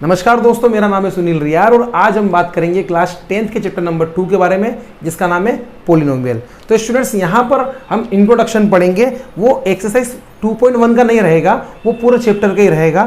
नमस्कार दोस्तों, मेरा नाम है सुनील रियार और आज हम बात करेंगे क्लास 10th के चैप्टर नंबर 2 के बारे में, जिसका नाम है पॉलिनोमियल। तो स्टूडेंट्स, यहाँ पर हम इंट्रोडक्शन पढ़ेंगे। वो एक्सरसाइज 2.1 का नहीं रहेगा, वो पूरे चैप्टर का ही रहेगा।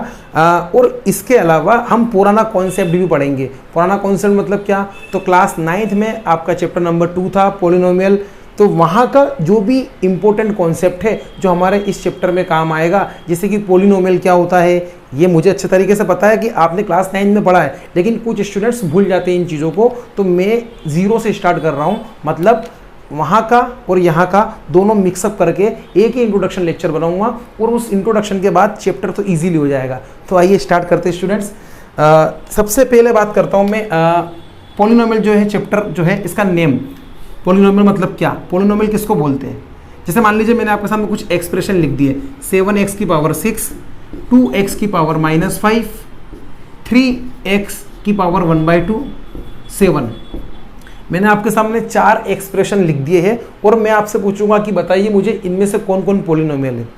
और इसके अलावा हम पुराना कॉन्सेप्ट भी पढ़ेंगे। पुराना कॉन्सेप्ट मतलब क्या? तो क्लास 9th में आपका चैप्टर नंबर 2 था पॉलिनोमियल। तो वहाँ का जो भी इम्पोर्टेंट कॉन्सेप्ट है जो हमारे इस चैप्टर में काम आएगा, जैसे कि पॉलिनोमियल क्या होता है, ये मुझे अच्छे तरीके से पता है कि आपने क्लास 9 में पढ़ा है, लेकिन कुछ स्टूडेंट्स भूल जाते हैं इन चीज़ों को। तो मैं ज़ीरो से स्टार्ट कर रहा हूँ, मतलब वहाँ का और यहाँ का दोनों मिक्सअप करके एक ही इंट्रोडक्शन लेक्चर बनाऊंगा और उस इंट्रोडक्शन के बाद चैप्टर तो ईजीली हो जाएगा। तो आइए स्टार्ट करते हैं स्टूडेंट्स। सबसे पहले बात करता हूँ मैं पॉलिनोमियल जो है चैप्टर जो है, इसका नेम पॉलिनोमियल मतलब क्या, पॉलिनोमियल किसको बोलते हैं। जैसे मान लीजिए मैंने आपके सामने कुछ एक्सप्रेशन लिख दिए, 7x की पावर 6, 2x की पावर -5, 3x की पावर 1/2, 7। मैंने आपके सामने 4 एक्सप्रेशन लिख दिए हैं और मैं आपसे पूछूंगा कि बताइए मुझे इनमें से कौन कौन पॉलिनोमियल है।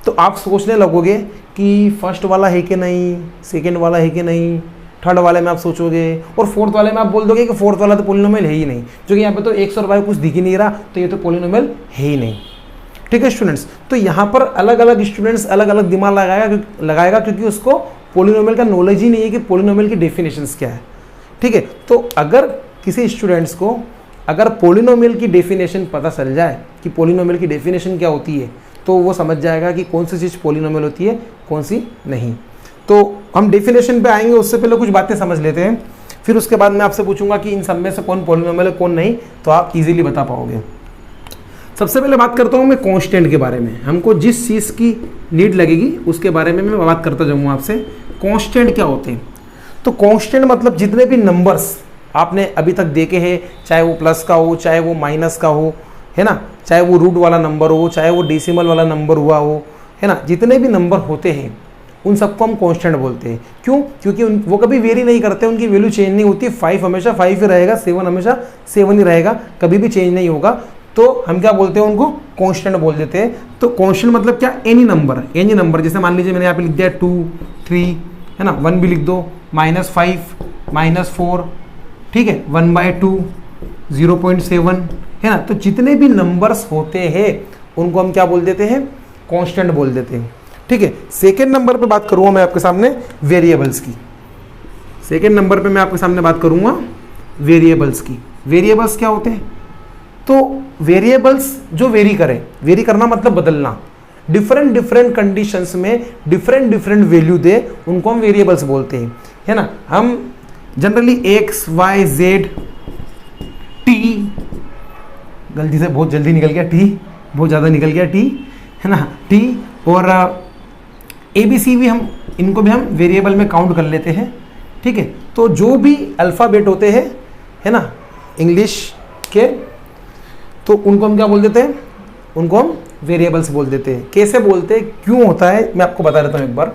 तो आप सोचने लगोगे कि फर्स्ट वाला है कि नहीं, सेकेंड वाला है कि नहीं, थर्ड वाले में आप सोचोगे और फोर्थ वाले में आप बोल दोगे कि फोर्थ वाला तो पॉलिनोमियल है ही नहीं, जो कि यहाँ पे तो x और y कुछ दिख ही नहीं रहा, तो ये तो पॉलिनोमियल है ही नहीं। ठीक है स्टूडेंट्स, तो यहाँ पर अलग अलग स्टूडेंट्स अलग अलग दिमाग लगाएगा क्योंकि उसको पॉलिनोमियल का नॉलेज ही नहीं है कि पॉलिनोमियल की डेफिनेशंस क्या है। ठीक है, तो अगर किसी स्टूडेंट्स को अगर पॉलिनोमियल की डेफिनेशन पता चल जाए कि पॉलिनोमियल की डेफिनेशन क्या होती है, तो वो समझ जाएगा कि कौन सी चीज़ पॉलिनोमियल होती है, कौन सी नहीं। तो हम डेफिनेशन पे आएंगे, उससे पहले कुछ बातें समझ लेते हैं, फिर उसके बाद मैं आपसे पूछूंगा कि इन सब में से कौन पॉलिनोमियल है कौन नहीं, तो आप इजीली बता पाओगे। सबसे पहले बात करता हूँ मैं कांस्टेंट के बारे में। हमको जिस चीज़ की नीड लगेगी उसके बारे में मैं बात करता जाऊँगा आपसे। कांस्टेंट क्या होते हैं? तो कांस्टेंट मतलब जितने भी नंबर्स आपने अभी तक देखे हैं, चाहे वो प्लस का हो, चाहे वो माइनस का हो, है ना, चाहे वो रूट वाला नंबर हो, चाहे वो डेसिमल वाला नंबर हुआ हो, है ना, जितने भी नंबर होते हैं उन सबको हम कांस्टेंट बोलते हैं। क्यों? क्योंकि वो कभी वेरी नहीं करते, उनकी वैल्यू चेंज नहीं होती। 5 हमेशा 5 ही रहेगा, 7 हमेशा 7 ही रहेगा, कभी भी चेंज नहीं होगा। तो हम क्या बोलते हैं, उनको कांस्टेंट बोल देते हैं। तो कांस्टेंट मतलब क्या? Any number. जैसे मान लीजिए मैंने यहाँ पे लिख दिया 2, 3, है ना, 1 भी लिख दो, -5, -4, ठीक है, 1/2, 0.7, है ना। तो जितने भी नंबर्स होते हैं उनको हम क्या बोल देते हैं? कांस्टेंट बोल देते हैं। ठीक है, सेकेंड नंबर पे बात करूंगा मैं आपके सामने वेरिएबल्स की। सेकेंड नंबर पे मैं आपके सामने बात करूंगा वेरिएबल्स की। वेरिएबल्स क्या होते हैं? तो वेरिएबल्स जो वेरी करना मतलब बदलना, डिफरेंट कंडीशंस में डिफरेंट वैल्यू दे, उनको हम वेरिएबल्स बोलते हैं, है ना। हम generally x, y, z, t, गलती से बहुत जल्दी निकल गया, t बहुत ज़्यादा निकल गया, t, है ना, t और ABC भी हम इनको भी हम वेरिएबल में काउंट कर लेते हैं। ठीक है, तो जो भी अल्फ़ाबेट होते हैं, है ना, इंग्लिश के, तो उनको हम क्या बोल देते हैं? उनको हम वेरिएबल्स बोल देते हैं। कैसे बोलते हैं, क्यों होता है, मैं आपको बता देता हूँ एक बार।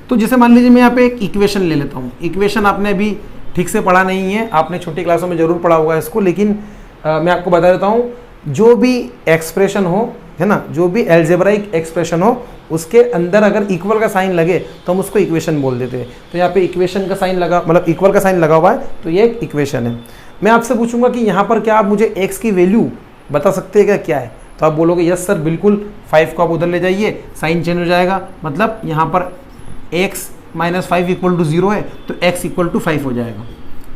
तो जैसे मान लीजिए मैं यहाँ पे एक इक्वेशन ले लेता हूँ। इक्वेशन आपने अभी ठीक से पढ़ा नहीं है, आपने छोटी क्लासों में ज़रूर पढ़ा होगा इसको, लेकिन मैं आपको बता देता हूँ। जो भी एक्सप्रेशन हो, है ना, जो भी एल्जेब्राइक एक्सप्रेशन हो, उसके अंदर अगर इक्वल का साइन लगे तो हम उसको इक्वेशन बोल देते हैं। तो यहाँ पे इक्वेशन का साइन लगा, मतलब इक्वल का साइन लगा हुआ है, तो ये एक इक्वेशन है। मैं आपसे पूछूंगा कि यहाँ पर क्या आप मुझे x की वैल्यू बता सकते हैं क्या है? तो आप बोलोगे यस सर बिल्कुल, 5 को आप उधर ले जाइए, साइन चेंज हो जाएगा, मतलब यहाँ पर x - 5 = 0 है, तो x = 5 हो जाएगा।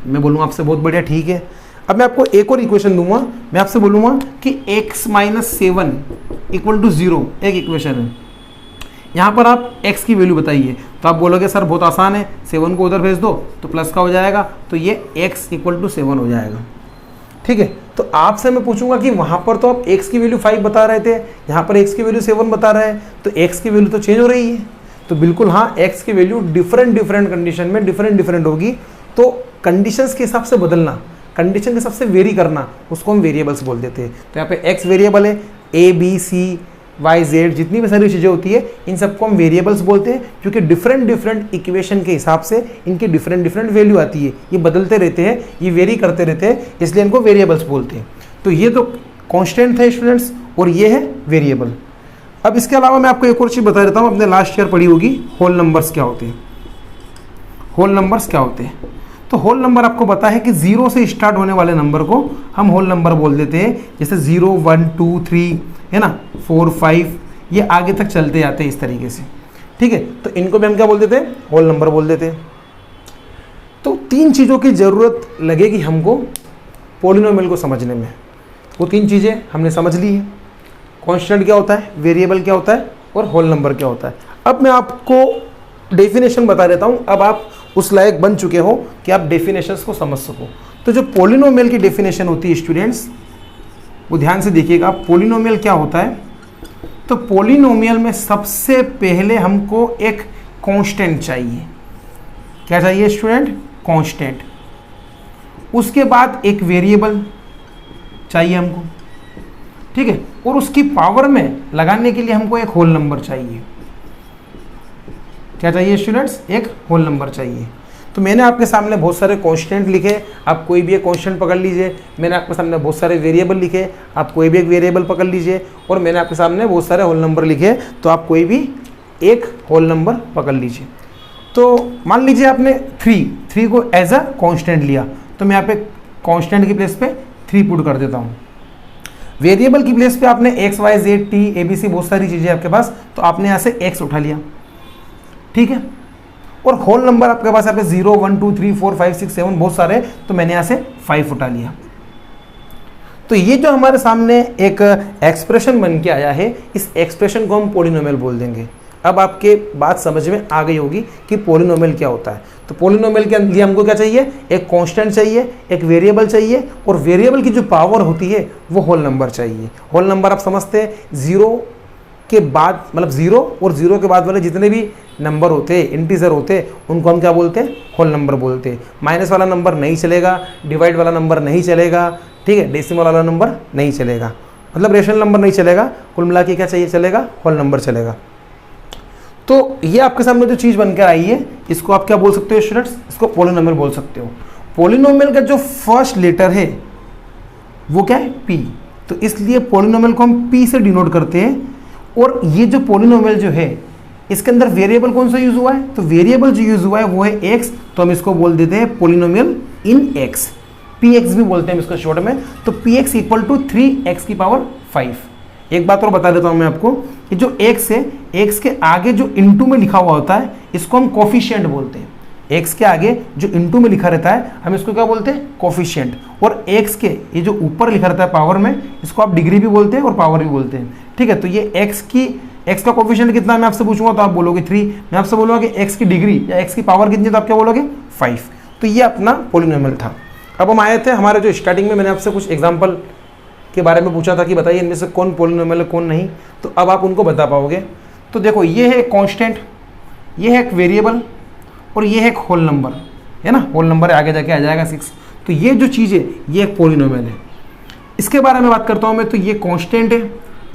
मैं बोलूँगा आपसे बहुत बढ़िया, ठीक है। अब मैं आपको एक और इक्वेशन दूंगा, मैं आपसे बोलूँगा कि x - 7 = 0 एक इक्वेशन है। यहाँ पर आप x की वैल्यू बताइए, तो आप बोलोगे सर बहुत आसान है, 7 को उधर भेज दो तो प्लस का हो जाएगा, तो ये x = 7 हो जाएगा। ठीक है, तो आपसे मैं पूछूंगा कि वहाँ पर तो आप x की वैल्यू 5 बता रहे थे, यहाँ पर x की वैल्यू 7 बता रहे हैं, तो x की वैल्यू तो चेंज हो रही है। तो बिल्कुल हाँ, x की वैल्यू डिफरेंट कंडीशन में डिफरेंट होगी। तो कंडीशंस के हिसाब से बदलना, कंडीशन के हिसाब से वेरी करना, उसको हम वेरिएबल्स बोल देते हैं। तो यहाँ पे x वेरिएबल है, a, b, c, y, z, जितनी भी सारी चीज़ें होती है इन सबको हम वेरिएबल्स बोलते हैं, क्योंकि डिफरेंट इक्वेशन के हिसाब से इनकी डिफरेंट वैल्यू आती है। ये बदलते रहते हैं, ये वेरी करते रहते हैं, इसलिए इनको वेरिएबल्स बोलते हैं। तो ये तो कांस्टेंट थे स्टूडेंट्स, और ये है वेरिएबल। अब इसके अलावा मैं आपको एक और चीज़ बता देता हूँ, अपने लास्ट ईयर पढ़ी होगी होल नंबर्स क्या होते हैं। होल नंबर्स क्या होते हैं। तो होल नंबर आपको पता है कि 0 से स्टार्ट होने वाले नंबर को हम होल नंबर बोल देते हैं, जैसे 0 1 2 3 है ना, 4 5, ये आगे तक चलते जाते हैं इस तरीके से, ठीक है। तो इनको भी हम क्या बोल देते हैं, होल नंबर बोल देते हैं। तो 3 चीज़ों की ज़रूरत लगेगी हमको पॉलिनोमियल को समझने में। वो 3 चीज़ें हमने समझ ली है, कांस्टेंट क्या होता है, वेरिएबल क्या होता है और होल नंबर क्या होता है। अब मैं आपको डेफिनेशन बता देता हूँ, अब आप उस लायक बन चुके हो कि आप डेफिनेशंस को समझ सको। तो जो पॉलिनोमियल की डेफिनेशन होती है स्टूडेंट्स, वो ध्यान से देखिएगा। पॉलिनोमियल क्या होता है, तो पॉलिनोमियल में सबसे पहले हमको एक कांस्टेंट चाहिए। क्या चाहिए स्टूडेंट, कांस्टेंट। उसके बाद एक वेरिएबल चाहिए हमको, ठीक है, और उसकी पावर में लगाने के लिए हमको एक होल नंबर चाहिए। क्या चाहिए स्टूडेंट्स, एक होल नंबर चाहिए। तो मैंने आपके सामने बहुत सारे कांस्टेंट लिखे, आप कोई भी एक कांस्टेंट पकड़ लीजिए। मैंने आपके सामने बहुत सारे वेरिएबल लिखे, आप कोई भी एक वेरिएबल पकड़ लीजिए। और मैंने आपके सामने बहुत सारे होल नंबर लिखे, तो आप कोई भी एक होल नंबर पकड़ लीजिए। तो मान लीजिए आपने 3 को एज अ कांस्टेंट लिया, तो मैं यहाँ पे कांस्टेंट की प्लेस पे 3 पुट कर देता हूँ। वेरिएबल की प्लेस पे आपने x y z t a b c बहुत सारी चीज़ें आपके पास, तो आपने यहाँ से x उठा लिया, ठीक है। और होल नंबर आपके पास यहाँ पे 0 1 2 3 4 5 6 7 बहुत सारे, तो मैंने यहाँ से 5 उठा लिया। तो ये जो हमारे सामने एक एक्सप्रेशन बन के आया है, इस एक्सप्रेशन को हम पॉलिनोमियल बोल देंगे। अब आपके बात समझ में आ गई होगी कि पॉलिनोमियल क्या होता है। तो पॉलिनोमियल के लिए हमको क्या चाहिए, एक कांस्टेंट चाहिए, एक वेरिएबल चाहिए, और वेरिएबल की जो पावर होती है वो होल नंबर चाहिए। होल नंबर आप समझते हैं, 0 के बाद, मतलब 0 और 0 के बाद वाले जितने भी नंबर होते हैं, इंटीजर होते हैं, उनको हम क्या बोलते हैं, होल नंबर बोलते हैं। माइनस वाला नंबर नहीं चलेगा, डिवाइड वाला नंबर नहीं चलेगा, ठीक है, डेसिमल वाला नंबर नहीं चलेगा, मतलब रेशनल नंबर नहीं चलेगा। कुल मिला के क्या चाहिए चलेगा, होल नंबर चलेगा। तो ये आपके सामने जो चीज़ बनकर आई है, इसको आप क्या बोल सकते हो स्टूडेंट्स, इसको पॉलिनोमियल बोल सकते हो। पॉलिनोमियल का जो फर्स्ट लेटर है वो क्या है, पी। तो इसलिए पॉलिनोमियल को हम पी से डिनोट करते हैं। और ये जो पॉलिनोमियल जो है, इसके अंदर वेरिएबल कौन सा यूज हुआ है, तो वेरिएबल जो यूज हुआ है वो है एक्स, तो हम इसको बोल देते हैं पॉलिनोमियल इन एक्स, पी एक्स भी बोलते हैं इसको शॉर्ट में। तो P x equal to 3x की पावर 5। एक बात और बता देता हूं मैं आपको कि जो x है, x के आगे जो इंटू में लिखा हुआ होता है, इसको हम कोफिशिएंट बोलते हैं। x के आगे जो इंटू में लिखा रहता है, हम इसको क्या बोलते हैं, कोफिशिएंट। और x के ये जो ऊपर लिखा रहता है पावर में, इसको आप डिग्री भी बोलते हैं और पावर भी बोलते हैं, ठीक है। तो ये x का कोफिशिएंट कितना मैं आपसे पूछूंगा तो आप बोलोगे 3। मैं आपसे बोलूँगा कि x की डिग्री या x की पावर कितनी, तो आप क्या बोलोगे 5। तो ये अपना पॉलिनोमियल था। अब हम आए थे हमारे जो स्टार्टिंग में मैंने आपसे कुछ एग्जाम्पल के बारे में पूछा था कि बताइए इनमें से कौन पॉलिनोमियल है कौन नहीं, तो अब आप उनको बता पाओगे। तो देखो, ये है एक कांस्टेंट, ये है एक वेरिएबल, और ये है एक होल नंबर, है ना, होल नंबर आगे जाके आ जाएगा 6। तो ये जो चीज़ है ये एक पॉलिनोमियल है। इसके बारे में बात करता हूँ मैं, तो ये कांस्टेंट है,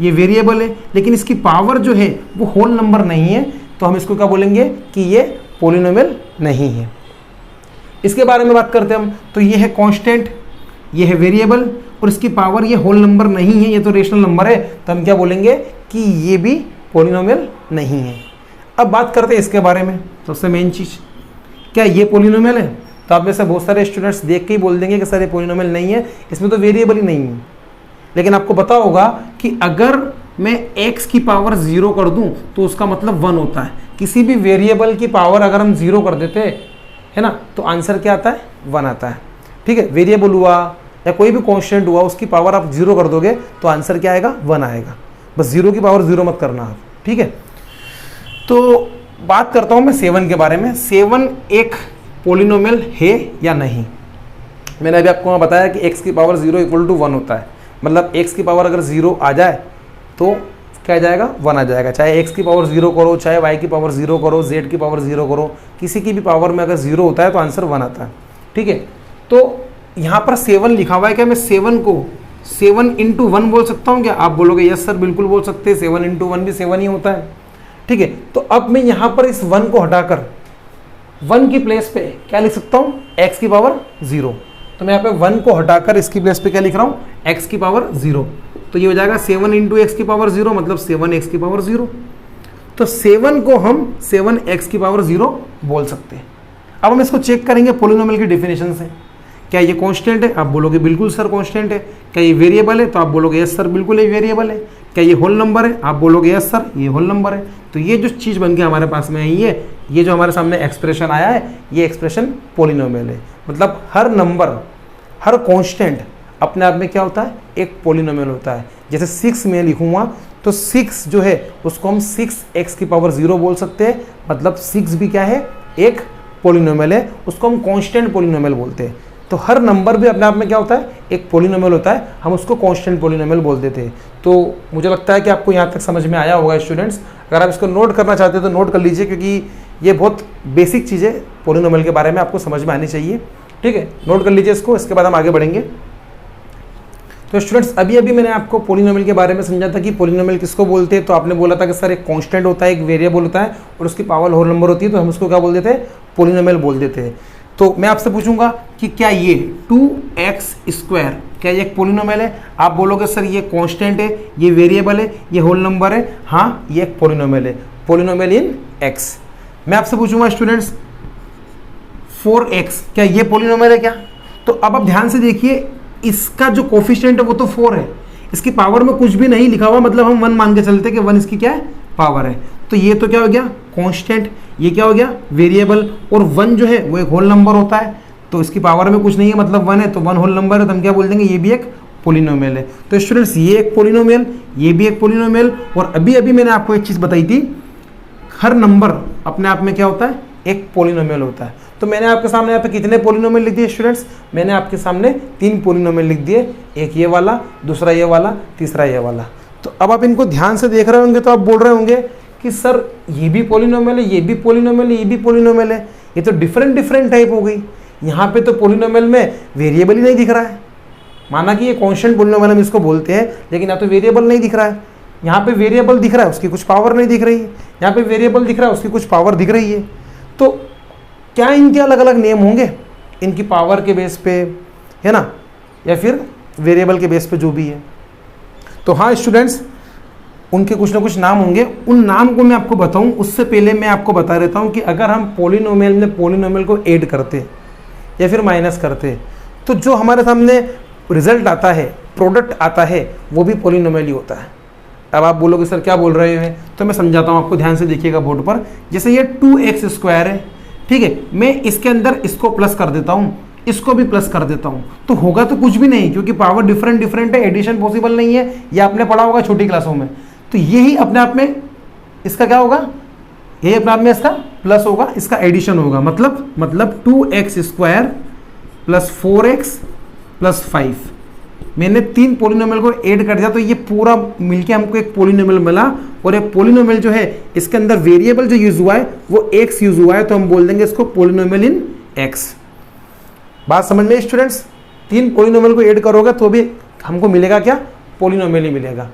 ये वेरिएबल है, लेकिन इसकी पावर जो है वो होल नंबर नहीं है, तो हम इसको क्या बोलेंगे कि ये पॉलिनोमियल नहीं है। इसके बारे में बात करते हैं हम, तो ये है कांस्टेंट, ये है वेरिएबल, और इसकी पावर ये होल नंबर नहीं है, ये तो रेशनल नंबर है, तो हम क्या बोलेंगे कि ये भी पॉलिनोमियल नहीं है। अब बात करते हैं इसके बारे में, सबसे मेन चीज़, क्या ये पॉलिनोमियल है? तो आप में से बहुत सारे स्टूडेंट्स देख के ही बोल देंगे कि सर ये पॉलिनोमियल नहीं है, इसमें तो वेरिएबल ही नहीं है। लेकिन आपको पता होगा कि अगर मैं x की पावर 0 कर दूं तो उसका मतलब 1 होता है। किसी भी वेरिएबल की पावर अगर हम 0 कर देते है ना, तो आंसर क्या आता है, 1 आता है, ठीक है। वेरिएबल हुआ या कोई भी कांस्टेंट हुआ, उसकी पावर आप 0 कर दोगे तो आंसर क्या आएगा, 1 आएगा। बस 0 की पावर 0 मत करना आप, ठीक है। तो बात करता हूँ मैं 7 के बारे में। 7 एक पॉलिनोमियल है या नहीं? मैंने अभी आपको बताया कि x की पावर 0 इक्वल टू 1 होता है, मतलब x की पावर अगर 0 आ जाए तो क्या आ जाएगा, 1 आ जाएगा। चाहे x की पावर 0 करो, चाहे y की पावर 0 करो, z की पावर 0 करो, किसी की भी पावर में अगर 0 होता है तो आंसर 1 आता है, ठीक है। तो यहाँ पर 7 लिखा हुआ है, क्या मैं 7 को 7 इंटू 1 बोल सकता हूँ क्या? आप बोलोगे यस सर बिल्कुल बोल सकते हैं, 7 इंटू 1 भी 7 ही होता है, ठीक है। तो अब मैं यहाँ पर इस 1 को हटाकर 1 की प्लेस पे क्या लिख सकता हूँ, x की पावर 0। तो मैं यहाँ पे 1 को हटाकर इसकी प्लेस पे क्या लिख रहा हूँ, x की पावर 0। तो ये हो जाएगा 7 इंटू एक्स की पावर 0, मतलब 7x की पावर 0। तो 7 को हम 7x की पावर 0 बोल सकते हैं। अब हम इसको चेक करेंगे पॉलिनोमियल की डेफिनेशन से। क्या ये कांस्टेंट है? आप बोलोगे बिल्कुल सर कांस्टेंट है। क्या ये वेरिएबल है? तो आप बोलोगे यस सर बिल्कुल ये वेरिएबल है। क्या ये होल नंबर है? आप बोलोगे यस सर ये होल नंबर है। तो ये जो चीज़ बन के हमारे पास में आई है, ये जो हमारे सामने एक्सप्रेशन आया है, ये एक्सप्रेशन पॉलिनोमियल है। मतलब हर नंबर, हर कांस्टेंट अपने आप में क्या होता है? एक पॉलिनोमियल होता है। जैसे 6 में लिखूंगा तो 6 जो है उसको हम 6x⁻0 बोल सकते हैं। मतलब 6 भी क्या है? एक पॉलिनोमियल है, उसको हम कांस्टेंट पॉलिनोमियल बोलते हैं। तो हर नंबर भी अपने आप में क्या होता है? एक पॉलिनोमियल होता है, हम उसको कांस्टेंट पॉलिनोमियल बोल देते हैं। तो मुझे लगता है कि आपको यहाँ तक समझ में आया होगा स्टूडेंट्स। अगर आप इसको नोट करना चाहते हैं तो नोट कर लीजिए, क्योंकि ये बहुत बेसिक चीज़ें पॉलिनोमियल के बारे में आपको समझ में आनी चाहिए। ठीक है, नोट कर लीजिए इसको, इसके बाद हम आगे बढ़ेंगे। तो स्टूडेंट्स अभी मैंने आपको पॉलिनोमियल के बारे में समझा था कि पॉलिनोमियल किसको बोलते हैं। तो आपने बोला था कि सर एक कांस्टेंट होता है, एक वेरिएबल होता है और उसकी पावर होल नंबर होती है, तो हम उसको क्या बोल देते हैं? पॉलिनोमियल बोल देते हैं। तो मैं आपसे पूछूंगा कि क्या ये 2x², क्या ये एक पॉलिनोमियल है? आप बोलोगे सर ये कांस्टेंट है, ये वेरिएबल है, ये होल नंबर है। हाँ, ये एक पॉलिनोमियल है, पॉलिनोमियल इन x। मैं आपसे पूछूंगा स्टूडेंट्स 4x, क्या ये पॉलिनोमियल है क्या? तो अब आप ध्यान से देखिए, इसका जो कोफिशिएंट है वो तो 4 है, इसकी पावर में कुछ भी नहीं लिखा हुआ, मतलब हम 1 मान के चलते कि 1 इसकी क्या है? पावर है। तो ये तो क्या हो गया? कांस्टेंट। ये क्या हो गया? वेरिएबल। और 1 जो है वो एक होल नंबर होता है, तो इसकी पावर में कुछ नहीं है, मतलब 1 है, तो 1 होल नंबर है, तो हम क्या बोल देंगे? ये भी एक पॉलिनोमियल है। तो स्टूडेंट्स ये एक पॉलिनोमियल, ये भी एक पॉलिनोमियल। और अभी मैंने आपको एक चीज़ बताई थी, हर नंबर अपने आप में क्या होता है? एक पॉलिनोमियल होता है। तो मैंने आपके सामने यहाँ पे कितने पॉलिनोमियल लिख दिए स्टूडेंट्स? मैंने आपके सामने 3 पॉलिनोमियल लिख दिए, एक ये वाला, दूसरा ये वाला, तीसरा ये वाला। तो अब आप इनको ध्यान से देख रहे होंगे तो आप बोल रहे होंगे कि सर ये भी पॉलिनोमियल है, ये भी पॉलिनोमियल है, ये भी पॉलिनोमियल है, ये तो डिफरेंट टाइप हो गई। यहाँ पे तो पॉलिनोमियल में वेरिएबल ही नहीं दिख रहा है। माना कि ये कांस्टेंट पॉलिनोमियल हम इसको बोलते हैं, लेकिन यहाँ तो वेरिएबल नहीं दिख रहा है। यहाँ पे वेरिएबल दिख रहा है, उसकी कुछ पावर नहीं दिख रही है। यहाँ पे वेरिएबल दिख रहा है, उसकी कुछ पावर दिख रही है। तो क्या इनके अलग अलग नेम होंगे? इनकी पावर के बेस पे, है ना, या फिर वेरिएबल के बेस पे जो भी है। तो हाँ स्टूडेंट्स, उनके कुछ ना कुछ नाम होंगे। उन नाम को मैं आपको बताऊं उससे पहले मैं आपको बता देता हूं कि अगर हम पॉलिनोमियल में पॉलिनोमियल को ऐड करते या फिर माइनस करते, तो जो हमारे सामने रिजल्ट आता है, प्रोडक्ट आता है, वो भी पॉलिनोमियल ही होता है। अब आप बोलोगे सर क्या बोल रहे हैं? तो मैं समझाता हूँ आपको, ध्यान से देखिएगा बोर्ड पर। जैसे ये 2x² है, ठीक है, मैं इसके अंदर इसको प्लस कर देता हूँ, इसको भी प्लस कर देता हूँ, तो होगा तो कुछ भी नहीं, क्योंकि पावर डिफरेंट है, एडिशन पॉसिबल नहीं है। ये आपने पढ़ा होगा छोटी क्लासों में। तो यही अपने आप में इसका क्या होगा? यही अपने आप में इसका प्लस होगा, इसका एडिशन होगा। मतलब 2x² + 4x + 5। मैंने 3 पॉलिनोमियल को ऐड कर दिया, तो ये पूरा मिलके हमको एक पॉलिनोमियल मिला। और ये पॉलिनोमियल जो है, इसके अंदर वेरिएबल जो यूज हुआ है वो x यूज हुआ है, तो हम बोल देंगे इसको पॉलिनोमियल इन x। बात समझ में स्टूडेंट्स? 3 पॉलिनोमियल को ऐड करोगे तो भी हमको मिलेगा क्या? पॉलिनोमियल ही मिलेगा।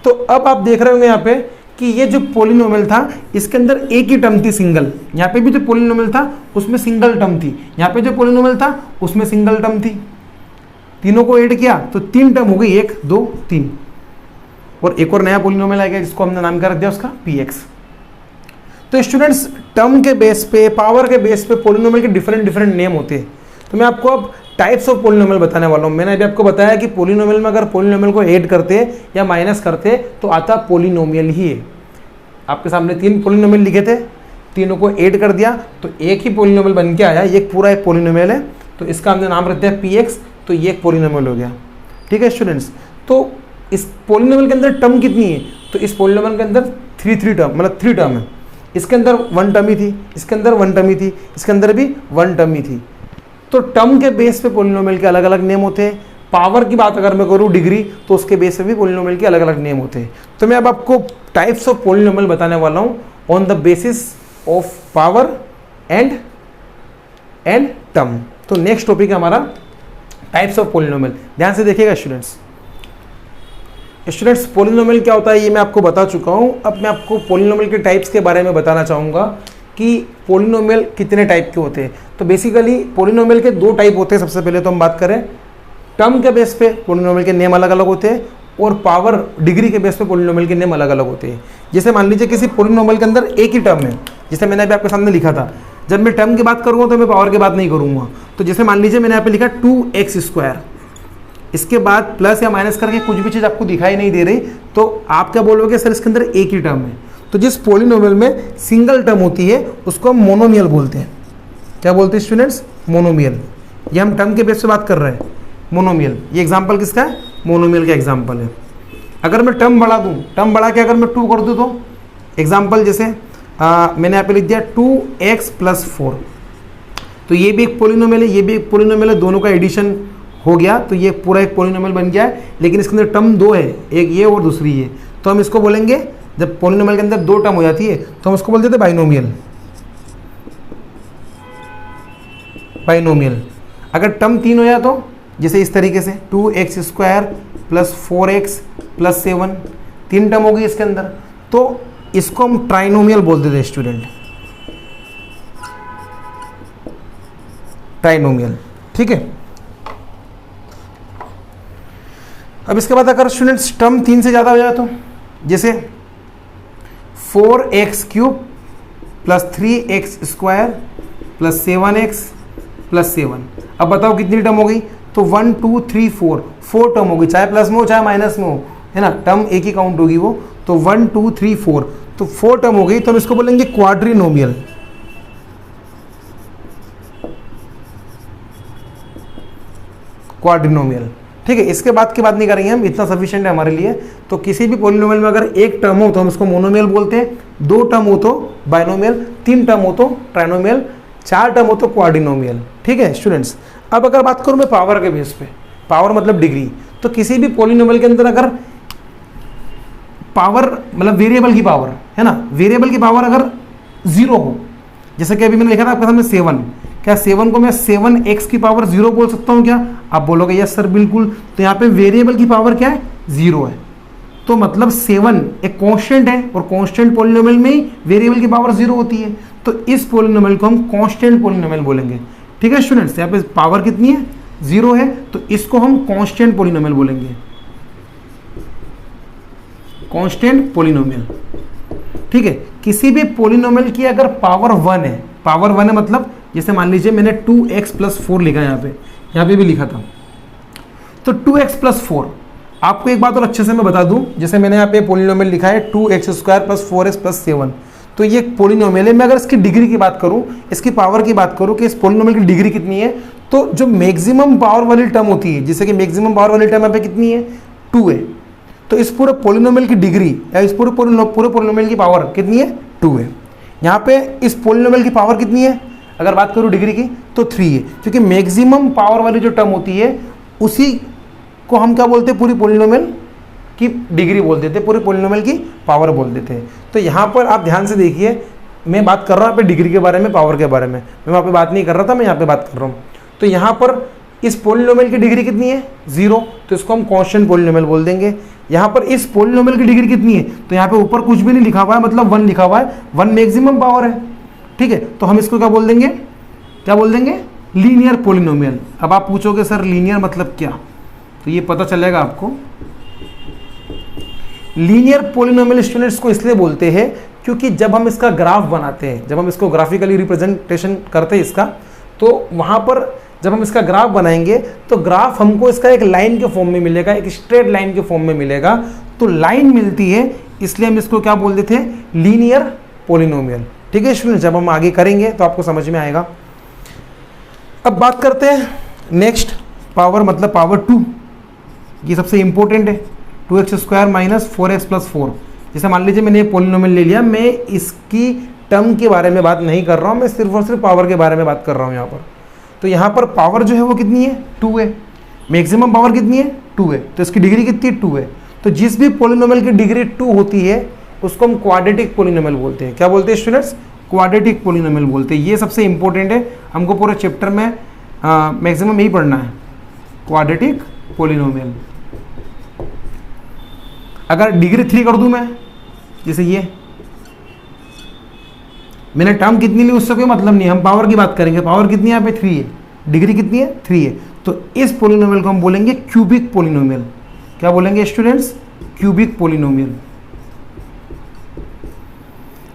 तो अब आप देख रहे होंगे यहाँ पे कि ये जो पॉलिनोमियल था, इसके अंदर एक ही टर्म थी सिंगल। यहाँ पे भी जो पॉलिनोमियल था उसमें सिंगल टर्म थी, यहाँ पे जो पॉलिनोमियल था उसमें सिंगल टर्म थी। तीनों को ऐड किया तो 3 टर्म हो गई, 1 2 3। और एक और नया पॉलिनोमियल आ गया जिसको हमने नाम कर दिया उसका px। तो स्टूडेंट्स, टर्म के बेस पे, पावर के बेस पे पॉलिनोमियल के डिफरेंट नेम होते हैं। तो मैं आपको अब टाइप्स ऑफ पॉलिनोमियल बताने वाला हूँ। मैंने अभी आपको बताया कि पॉलिनोमियल में अगर पॉलिनोमियल को ऐड करते या माइनस करते तो आता पॉलिनोमियल ही है। आपके सामने 3 पॉलिनोमियल लिखे थे, तीनों को ऐड कर दिया तो एक ही पॉलिनोमियल बन के आया। ये पूरा एक पॉलिनोमियल है, तो इसका हमने नाम रख दिया px, तो ये एक पॉलिनोमियल हो गया। ठीक है स्टूडेंट्स, तो इस पॉलिनोमियल के अंदर टर्म कितनी है? तो इस पॉलिनोमियल के अंदर 3 टर्म, मतलब 3 टर्म है। इसके अंदर 1 टर्म ही थी, इसके अंदर 1 टर्म ही थी, इसके अंदर भी 1 टर्म ही थी। तो टर्म के बेस पे पॉलिनोमियल के अलग अलग नेम होते हैं। पावर की बात अगर मैं करूँ डिग्री, तो उसके बेस पे भी पॉलिनोमियल के अलग अलग नेम होते हैं। तो मैं अब आपको टाइप्स ऑफ पॉलिनोमियल बताने वाला हूँ on the basis of power and term. तो नेक्स्ट टॉपिक है हमारा टाइप्स ऑफ पॉलिनोमियल। ध्यान से देखिएगा स्टूडेंट्स, पॉलिनोमियल क्या होता है ये मैं आपको बता चुका हूँ। अब मैं आपको पॉलिनोमियल के टाइप्स के बारे में बताना चाहूँगा कि पॉलिनोमियल कितने टाइप के होते हैं। तो बेसिकली पॉलिनोमियल के 2 टाइप होते हैं। सबसे पहले तो हम बात करें टर्म के बेस पे पॉलिनोमियल के नेम अलग अलग होते हैं, और पावर डिग्री के बेस पे पॉलिनोमियल के नेम अलग अलग होते हैं। जैसे मान लीजिए किसी पॉलिनोमियल के अंदर एक ही टर्म है, जैसे मैंने अभी आपके सामने लिखा था जब मैं टर्म की बात करूँगा तो मैं पावर की बात नहीं करूँगा। तो जैसे मान लीजिए मैंने यहाँ पे लिखा 2x², इसके बाद प्लस या माइनस करके कुछ भी चीज़ आपको दिखाई नहीं दे रही तो आप क्या बोलोगे, सर इसके अंदर एक ही टर्म है। तो जिस पोलिनोमियल में सिंगल टर्म होती है उसको हम मोनोमियल बोलते हैं। क्या बोलते हैं स्टूडेंट्स? मोनोमियल। ये हम टर्म के बेस पे बात कर रहे हैं, मोनोमियल। ये एग्जाम्पल किसका है? मोनोमियल का एग्जाम्पल है। अगर मैं टर्म बढ़ा दूँ, टर्म बढ़ा के अगर मैं 2 कर दूँ तो एग्जाम्पल जैसे मैंने यहाँ पे लिख दिया 2x+4, तो ये भी एक पोलिनोमियल है, ये भी एक पोलिनोमियल है, दोनों का एडिशन हो गया तो ये पूरा एक पोलिनोमियल बन गया है। लेकिन इसके अंदर टर्म 2 है, एक ये और दूसरी ये, तो हम इसको बोलेंगे, जब पोलिनोमियल के अंदर 2 टर्म हो जाती है तो हम उसको बोलते थे बाइनोमियल। बाइनोमियल। अगर टर्म 3 हो जाए तो जैसे इस तरीके से 2x² + 4x + 7, 3 टर्म हो गई इसके अंदर, तो इसको हम ट्राइनोमियल बोलते थे स्टूडेंट, ट्राइनोमियल। ठीक है। अब इसके बाद अगर स्टूडेंट्स टर्म 3 से ज़्यादा हो जाए तो जैसे 4x³ + 3x² + 7x + 7, अब बताओ कितनी टर्म हो गई? तो 1 2 3 4 टर्म हो गई, चाहे प्लस में हो चाहे माइनस में हो, है ना, टर्म एक ही काउंट होगी वो। तो 1 2 3 4, तो 4 टर्म हो गई, तो हम इसको बोलेंगे क्वाड्रिनोमियल। क्वाड्रिनोमियल। ठीक है। इसके बाद की बात नहीं करेंगे हम, इतना सफिशिएंट है हमारे लिए। तो किसी भी पोलिनोमियल में अगर एक टर्म हो तो हम उसको मोनोमियल बोलते हैं, 2 टर्म हो तो बाइनोमियल, 3 टर्म हो तो ट्राइनोमियल, 4 टर्म हो तो क्वाड्रिनोमियल। ठीक है स्टूडेंट्स। अब अगर बात करूं मैं पावर के बेस पे, पावर मतलब डिग्री, तो किसी भी पोलिनोमियल के अंदर अगर पावर मतलब वेरिएबल की पावर, है ना, वेरिएबल की पावर अगर 0 हो, जैसे कि अभी मैंने लिखा था आपके सामने 7, क्या 7 को मैं 7x की पावर 0 बोल सकता हूँ क्या? आप बोलोगे यस सर बिल्कुल। तो यहाँ पे वेरिएबल की पावर क्या है? 0 है। तो मतलब 7 एक कांस्टेंट है और कांस्टेंट पोलिनोमियल में ही वेरिएबल की पावर 0 होती है, तो इस पोलिनोमियल को हम कांस्टेंट पोलिनोमियल बोलेंगे। ठीक है स्टूडेंट्स। यहाँ पे पावर कितनी है? 0 है, तो इसको हम कांस्टेंट पोलिनोमियल बोलेंगे, कांस्टेंट पोलिनोमियल। ठीक है। किसी भी पोलिनोमियल की अगर पावर 1 है, पावर 1 है मतलब जैसे मान लीजिए मैंने 2x+4 लिखा है, यहाँ पे भी लिखा था, तो 2x+4, आपको एक बात और अच्छे से मैं बता दूं, जैसे मैंने यहाँ पे पोलिनोमियल लिखा है 2x² + 4x + 7, तो ये पोलिनोमियल है। मैं अगर इसकी डिग्री की बात करूं, इसकी पावर की बात करूं कि इस पोलिनोमियल की डिग्री कितनी है, तो जो मैक्सिमम पावर वाली टर्म होती है, जैसे कि मैक्सिमम पावर वाली टर्म यहाँ पे कितनी है? 2 है, तो इस पूरे पोलिनोमियल की डिग्री या इस पूरे पोलिनोमियल की पावर कितनी है? 2 है। यहाँ पे इस पोलिनोमियल की पावर कितनी है अगर बात करूँ डिग्री की? तो 3 है, क्योंकि मैक्सिमम पावर वाली जो टर्म होती है उसी को हम क्या बोलते हैं? पूरी पोलिनोमियल की डिग्री बोल देते, पूरे पोलिनोमियल की पावर बोल देते हैं। तो यहाँ पर आप ध्यान से देखिए, मैं बात कर रहा हूँ यहाँ पे डिग्री के बारे में, पावर के बारे में, मैं वहाँ पे बात नहीं कर रहा था, मैं यहाँ पे बात कर रहा हूँ। तो यहाँ पर इस पोलिनोमियल की डिग्री कितनी है? 0, तो इसको हम कांस्टेंट पोलिनोमियल बोल देंगे। यहाँ पर इस पोलिनोमियल की डिग्री कितनी है? तो यहाँ पे ऊपर कुछ भी नहीं लिखा हुआ है, मतलब 1 लिखा हुआ है, 1 मैक्सिमम पावर है। ठीक है, तो हम इसको क्या बोल देंगे? क्या बोल देंगे? Linear polynomial. अब आप पूछोगे सर लीनियर मतलब क्या, तो ये पता चलेगा आपको। लीनियर पोलिनोमियल स्टूडेंट्स को इसलिए बोलते हैं क्योंकि जब हम इसका ग्राफ बनाते हैं, जब हम इसको ग्राफिकली रिप्रेजेंटेशन करते हैं इसका, तो वहाँ पर जब हम इसका ग्राफ बनाएंगे तो ग्राफ हमको इसका एक लाइन के फॉर्म में मिलेगा, एक स्ट्रेट लाइन के फॉर्म में मिलेगा। तो लाइन मिलती है, इसलिए हम इसको क्या बोल देते हैं? Linear polynomial. ठीक है स्टूडेंट, जब हम आगे करेंगे तो आपको समझ में आएगा। अब बात करते हैं नेक्स्ट, पावर मतलब पावर 2, ये सबसे इंपॉर्टेंट है। 2x² - 4x + 4, जैसे मान लीजिए मैंने ये पोलिनोमियल ले लिया, मैं इसकी टर्म के बारे में बात नहीं कर रहा हूँ, मैं सिर्फ और सिर्फ पावर के बारे में बात कर रहा हूँ यहाँ पर। तो यहाँ पर पावर जो है वो कितनी है? 2 है। मैक्सिमम पावर कितनी है? 2 है, तो इसकी डिग्री कितनी है? 2 है। तो जिस भी पोलिनोमियल की डिग्री 2 होती है उसको हम क्वाड्रेटिक पोलिनोमियल बोलते हैं। क्या बोलते हैं स्टूडेंट्स? क्वाड्रेटिक पोलिनोमियल बोलते हैं। ये सबसे इंपॉर्टेंट है, हमको पूरे चैप्टर में मैक्सिमम यही पढ़ना है, क्वाड्रेटिक पोलिनोमियल। अगर डिग्री 3 कर दूं मैं, जैसे ये मैंने टर्म कितनी ली उससे कोई मतलब नहीं, हम पावर की बात करेंगे। पावर कितनी है यहाँ पे? 3 है। डिग्री कितनी है? 3 है। तो इस पोलिनोमियल को हम बोलेंगे क्यूबिक पोलिनोमियल। क्या बोलेंगे स्टूडेंट्स? Cubic polynomial.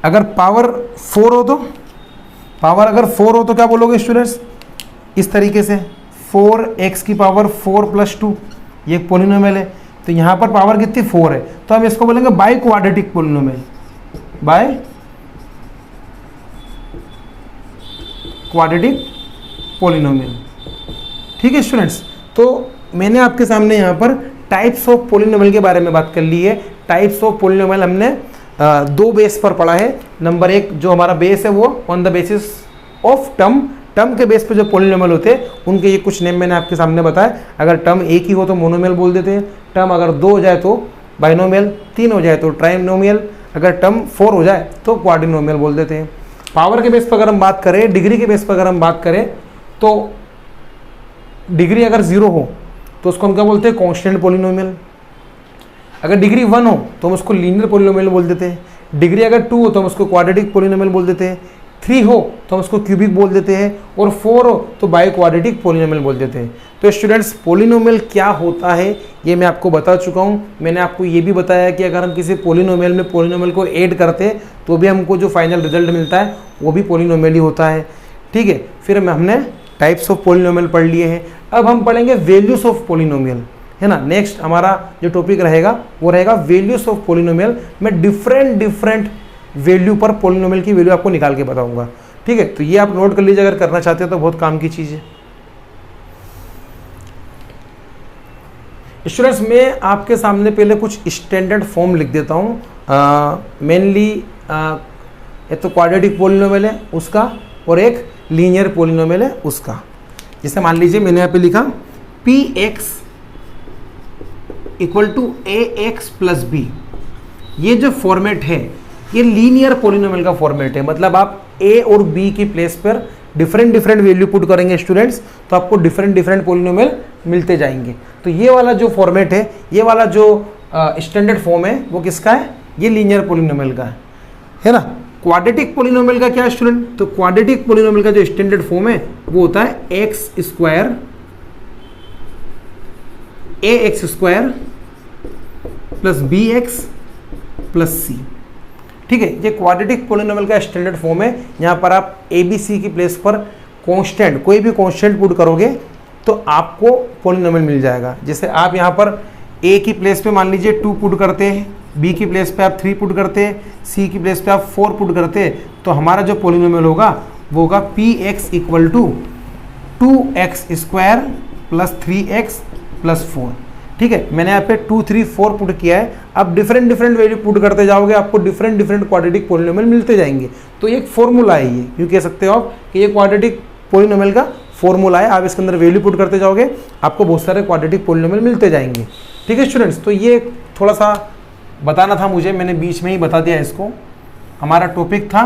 अगर पावर 4 हो तो पावर अगर 4 हो तो क्या बोलोगे स्टूडेंट्स, इस तरीके से 4x की पावर 4 + 2, ये एक पोलिनोमियल है। तो यहाँ पर पावर कितनी 4 है, तो हम इसको बोलेंगे by quadratic polynomial, by quadratic polynomial. ठीक है स्टूडेंट्स, तो मैंने आपके सामने यहाँ पर टाइप्स ऑफ पोलिनोमियल के बारे में बात कर ली है। टाइप्स ऑफ पोलिनोमियल हमने दो बेस पर पढ़ा है। नंबर एक जो हमारा बेस है वो on the basis of term के बेस पे जो पोलिनोमियल होते हैं उनके ये कुछ नेम मैंने आपके सामने बताया। अगर टर्म एक ही हो तो मोनोमियल बोल देते हैं, टर्म अगर 2 हो जाए तो बाइनोमियल, 3 हो जाए तो ट्राइनोमियल, अगर टर्म 4 हो जाए तो क्वाड्रिनोमियल बोल देते हैं। पावर के बेस पर अगर हम बात करें, डिग्री के बेस पर अगर हम बात करें तो डिग्री अगर 0 हो तो उसको हम क्या बोलते हैं, कांस्टेंट पोलिनोमियल। अगर डिग्री 1 हो तो हम उसको लीनियर पोलिनोमियल बोल देते हैं। डिग्री अगर 2 हो तो हम उसको क्वाड्रेटिक पोलिनोमियल बोल देते हैं। 3 हो तो हम उसको क्यूबिक बोल देते हैं, और 4 हो तो बाई क्वाड्रेटिक पोलिनोमियल बोल देते हैं। तो स्टूडेंट्स पोलिनोमियल क्या होता है ये मैं आपको बता चुका हूँ। मैंने आपको ये भी बताया कि अगर हम किसी पोलिनोमियल में पोलिनोमियल को ऐड करते हैं तो भी हमको जो फाइनल रिजल्ट मिलता है वो भी पोलिनोमियल ही होता है। ठीक है, फिर हमने टाइप्स ऑफ पोलिनोमियल पढ़ लिए हैं। अब हम पढ़ेंगे वैल्यूज ऑफ पोलिनोमियल, है ना। नेक्स्ट हमारा जो टॉपिक रहेगा वो रहेगा वैल्यूज ऑफ पोलिनोमियल। मैं डिफरेंट वैल्यू पर पोलिनोमियल की वैल्यू आपको निकाल के बताऊंगा। ठीक है, तो ये आप नोट कर लीजिए, अगर करना चाहते हो तो बहुत काम की चीज़ है। स्टूडेंट्स मैं आपके सामने पहले कुछ स्टैंडर्ड फॉर्म लिख देता हूँ। मेनली एक तो क्वाड्रेटिक पोलिनोमियल है उसका, और एक लीनियर पोलिनोमियल है उसका। जैसे मान लीजिए मैंने यहाँ पे लिखा px = ax + b। ये जो फॉर्मेट है ये लीनियर पोलिनोमियल का फॉर्मेट है। मतलब आप a और b की प्लेस पर डिफरेंट वैल्यू पुट करेंगे स्टूडेंट्स, तो आपको डिफरेंट पोलिनोमियल मिलते जाएंगे। तो ये वाला जो फॉर्मेट है, ये वाला जो स्टैंडर्ड फॉर्म है वो किसका है, ये लीनियर पोलिनोमियल का है ना। क्वाड्रेटिक पोलिनोमियल का क्या है स्टूडेंट, तो क्वाड्रेटिक पोलिनोमियल का जो स्टैंडर्ड फॉर्म है वो होता है x² ax² + bx + c। ठीक है, ये क्वाड्रेटिक पोलिनोमियल का स्टैंडर्ड फॉर्म है। यहाँ पर आप ए बी सी की प्लेस पर कांस्टेंट, कोई भी कांस्टेंट पुट करोगे तो आपको पोलिनोमियल मिल जाएगा। जैसे आप यहाँ पर a की प्लेस पे मान लीजिए 2 पुट करते हैं, b की प्लेस पे आप 3 पुट करते हैं, c की प्लेस पे आप 4 पुट करते हैं, तो हमारा जो पोलिनोमियल होगा वो होगा px = 2x² + 3x + 4। ठीक है, मैंने यहाँ पे 2, 3, 4 पुट किया है। अब डिफरेंट वैल्यू पुट करते जाओगे, आपको डिफरेंट क्वाड्रेटिक पोलिनोमियल मिलते जाएंगे। तो ये एक फॉर्मूला है, ये यूँ कह सकते हो आप कि ये क्वाड्रेटिक पोलिनोमियल का फॉर्मूला है। आप इसके अंदर वैल्यू पुट करते जाओगे, आपको बहुत सारे क्वाड्रेटिक पोलिनोमियल मिलते जाएंगे। ठीक है स्टूडेंट्स, तो ये थोड़ा सा बताना था मुझे, मैंने बीच में ही बता दिया इसको। हमारा टॉपिक था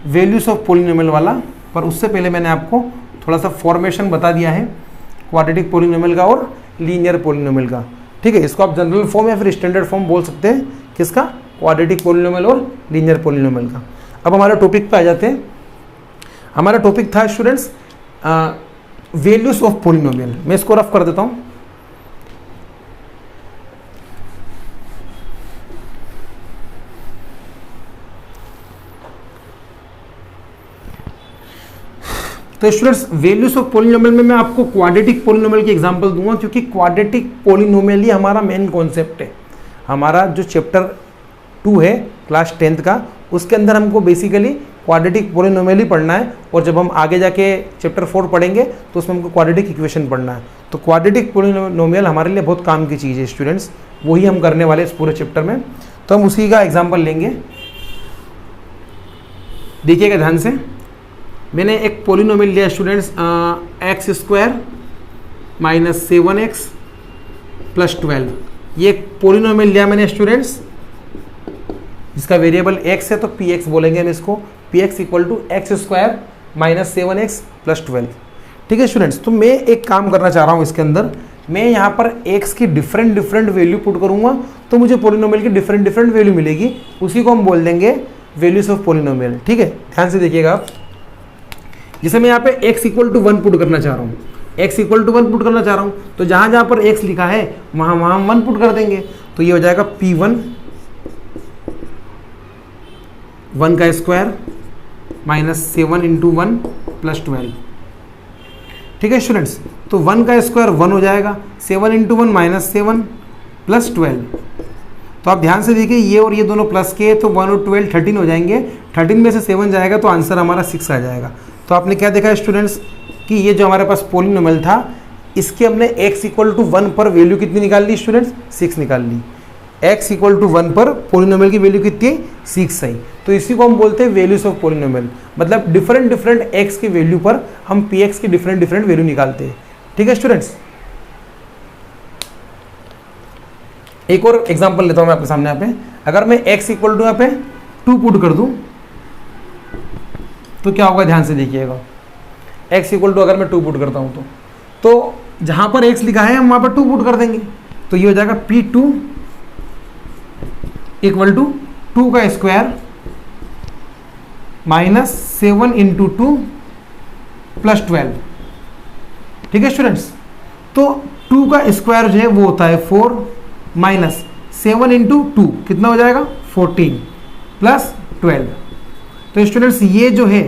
वैल्यूज ऑफ पोलिनोमियल वाला, पर उससे पहले मैंने आपको थोड़ा सा फॉर्मेशन बता दिया है क्वाड्रेटिक पोलिनोमियल का और लीनियर पोलिनोमियल का। ठीक है, इसको आप जनरल फॉर्म या फिर स्टैंडर्ड फॉर्म बोल सकते हैं, किसका, क्वाड्रेटिक पोलिनोमियल और लीनियर पोलिनोमियल का। अब हमारे टॉपिक पे आ जाते हैं। हमारा टॉपिक था स्टूडेंट्स वैल्यूज ऑफ पोलिनोमियल। मैं इसको रफ कर देता हूँ। तो स्टूडेंट्स वैल्यूज ऑफ पोलिनोमियल में मैं आपको क्वाड्रेटिक पोलिनोमियल की एग्जांपल दूंगा, क्योंकि क्वाड्रेटिक पोलिनोमियल ही हमारा मेन कॉन्सेप्ट है। हमारा जो चैप्टर 2 है क्लास 10th का, उसके अंदर हमको बेसिकली क्वाड्रेटिक पोलिनोमियल ही पढ़ना है, और जब हम आगे जाके चैप्टर 4 पढ़ेंगे तो उसमें हमको क्वाड्रेटिक इक्वेशन पढ़ना है। तो क्वाड्रेटिक पोलिनोमियल हमारे लिए बहुत काम की चीज़ है स्टूडेंट्स, वही हम करने वाले इस पूरे चैप्टर में। तो हम उसी का एग्जाम्पल लेंगे, देखिएगा ध्यान से। मैंने एक पोलिनोमियल लिया स्टूडेंट्स x² - 7x + 12। ये एक पोलिनोमियल लिया मैंने स्टूडेंट्स, जिसका वेरिएबल x है, तो px बोलेंगे हम इसको। px = x² - 7x + 12। ठीक है स्टूडेंट्स, तो मैं एक काम करना चाह रहा हूँ इसके अंदर। मैं यहाँ पर x की डिफरेंट वैल्यू पुट करूँगा, तो मुझे पोलिनोमियल की डिफरेंट वैल्यू मिलेगी। उसी को हम बोल देंगे वैल्यूज ऑफ पोलिनोमियल। ठीक है, ध्यान से देखिएगा आप। जैसे मैं यहाँ पे x = 1 पुट करना चाह रहा हूँ, x = 1 पुट करना चाह रहा हूँ, तो जहाँ पर x लिखा है वहाँ हम 1 पुट कर देंगे। तो ये हो जाएगा p1 1 का स्क्वायर माइनस 7 इंटू 1 प्लस 12। ठीक है स्टूडेंट्स, तो 1 का स्क्वायर 1 हो जाएगा, 7 इंटू 1 माइनस 7 प्लस 12। तो आप ध्यान से देखिए ये और ये दोनों प्लस के, तो 1 और 12 13 हो जाएंगे, 13 में से 7 जाएगा तो आंसर हमारा 6 आ जाएगा। तो आपने क्या देखा स्टूडेंट्स कि ये जो हमारे पास पोलिनोमियल था इसके हमने x इक्वल टू 1 पर वैल्यू कितनी निकाल ली स्टूडेंट्स, 6 निकाल ली। x इक्वल टू 1 पर पोलिनोमियल की वैल्यू कितनी है, 6 है। तो इसी को हम बोलते हैं वैल्यूज ऑफ पोलिनोमियल, मतलब डिफरेंट डिफरेंट x की वैल्यू पर हम px की डिफरेंट डिफरेंट वैल्यू निकालते हैं। ठीक है स्टूडेंट्स, एक और एग्जांपल लेता हूं मैं आपके सामने। यहाँ पे अगर मैं x इक्वल टू यहाँ पे 2 पुट कर दूं तो क्या होगा, ध्यान से देखिएगा। x इक्वल टू अगर मैं 2 पुट करता हूं तो जहां पर x लिखा है हम वहां पर 2 पुट कर देंगे, तो ये हो जाएगा P2 इक्वल टू 2 का स्क्वायर माइनस 7 इंटू 2 प्लस 12। ठीक है स्टूडेंट्स, तो 2 का स्क्वायर जो है वो होता है 4 माइनस 7 इंटू 2 कितना हो जाएगा 14 प्लस 12। तो स्टूडेंट्स ये जो है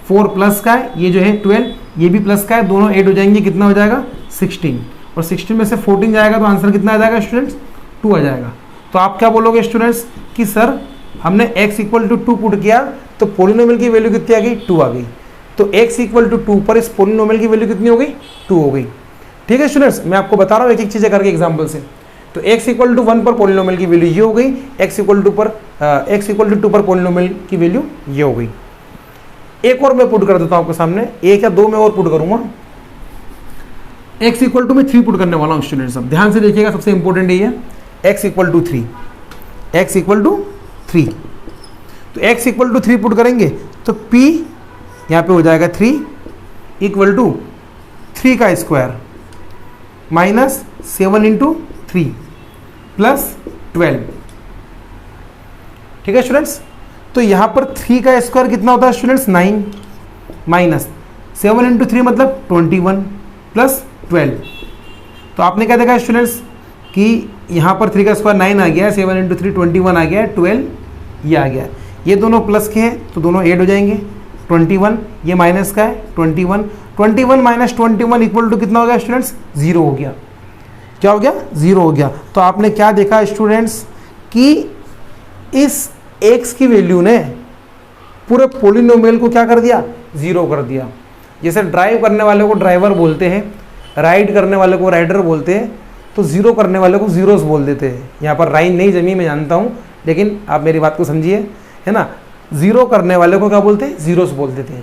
4 प्लस का है, ये जो है 12, ये भी प्लस का है, दोनों ऐड हो जाएंगे, कितना हो जाएगा 16, और 16 में से 14 जाएगा तो आंसर कितना आ जाएगा स्टूडेंट्स 2 आ जाएगा। तो आप क्या बोलोगे स्टूडेंट्स कि सर हमने x इक्वल टू 2 पुट किया तो पोलिनोमियल की वैल्यू कितनी आ गई, 2 आ गई। तो x इक्वल टू 2 पर इस पोलिनोमियल की वैल्यू कितनी हो गई, 2 हो गई। ठीक है स्टूडेंट्स, मैं आपको बता रहा हूँ एक एक चीज़ें करके एग्जाम्पल से। तो x इक्वल टू 1 पर पोलिनोमियल की वैल्यू ये हो गई, x इक्वल टू 2 पर पोलिनोमियल की वैल्यू ये हो गई। एक और मैं पुट कर देता हूँ आपके सामने, एक या दो मैं और पुट करूंगा। x इक्वल टू मैं 3 पुट करने वाला हूँ स्टूडेंट्स, अब ध्यान से देखिएगा, सबसे इंपॉर्टेंट ये है x equal to 3, x equal to 3। तो x इक्वल टू 3 पुट करेंगे तो p यहाँ पे हो जाएगा 3 इक्वल टू 3 का स्क्वायर माइनस 7 इंटू 3 प्लस 12। ठीक है स्टूडेंट्स, तो यहाँ पर 3 का स्क्वायर कितना होता है स्टूडेंट्स 9 माइनस 7 इंटू 3 मतलब 21 प्लस 12। तो आपने क्या देखा स्टूडेंट्स कि यहाँ पर 3 का स्क्वायर 9 आ गया, 7 इंटू 3 21 आ गया, 12 ये आ गया। ये दोनों प्लस के हैं तो दोनों ऐड हो जाएंगे, 21 ये माइनस का है 21 माइनस 21 इक्वल टू कितना हो गया स्टूडेंट्स 0 हो गया। क्या हो गया 0 हो गया। तो आपने क्या देखा स्टूडेंट्स कि इस x की वैल्यू ने पूरे पोलिनोमियल को क्या कर दिया 0 कर दिया। जैसे ड्राइव करने वाले को ड्राइवर बोलते हैं, राइड करने वाले को राइडर बोलते हैं, तो 0 करने वाले को जीरोस बोल देते हैं। यहाँ पर राइन नहीं जमी मैं जानता हूँ, लेकिन आप मेरी बात को समझिए, है ना। 0 करने वाले को क्या बोलते हैं जीरोस बोल देते हैं,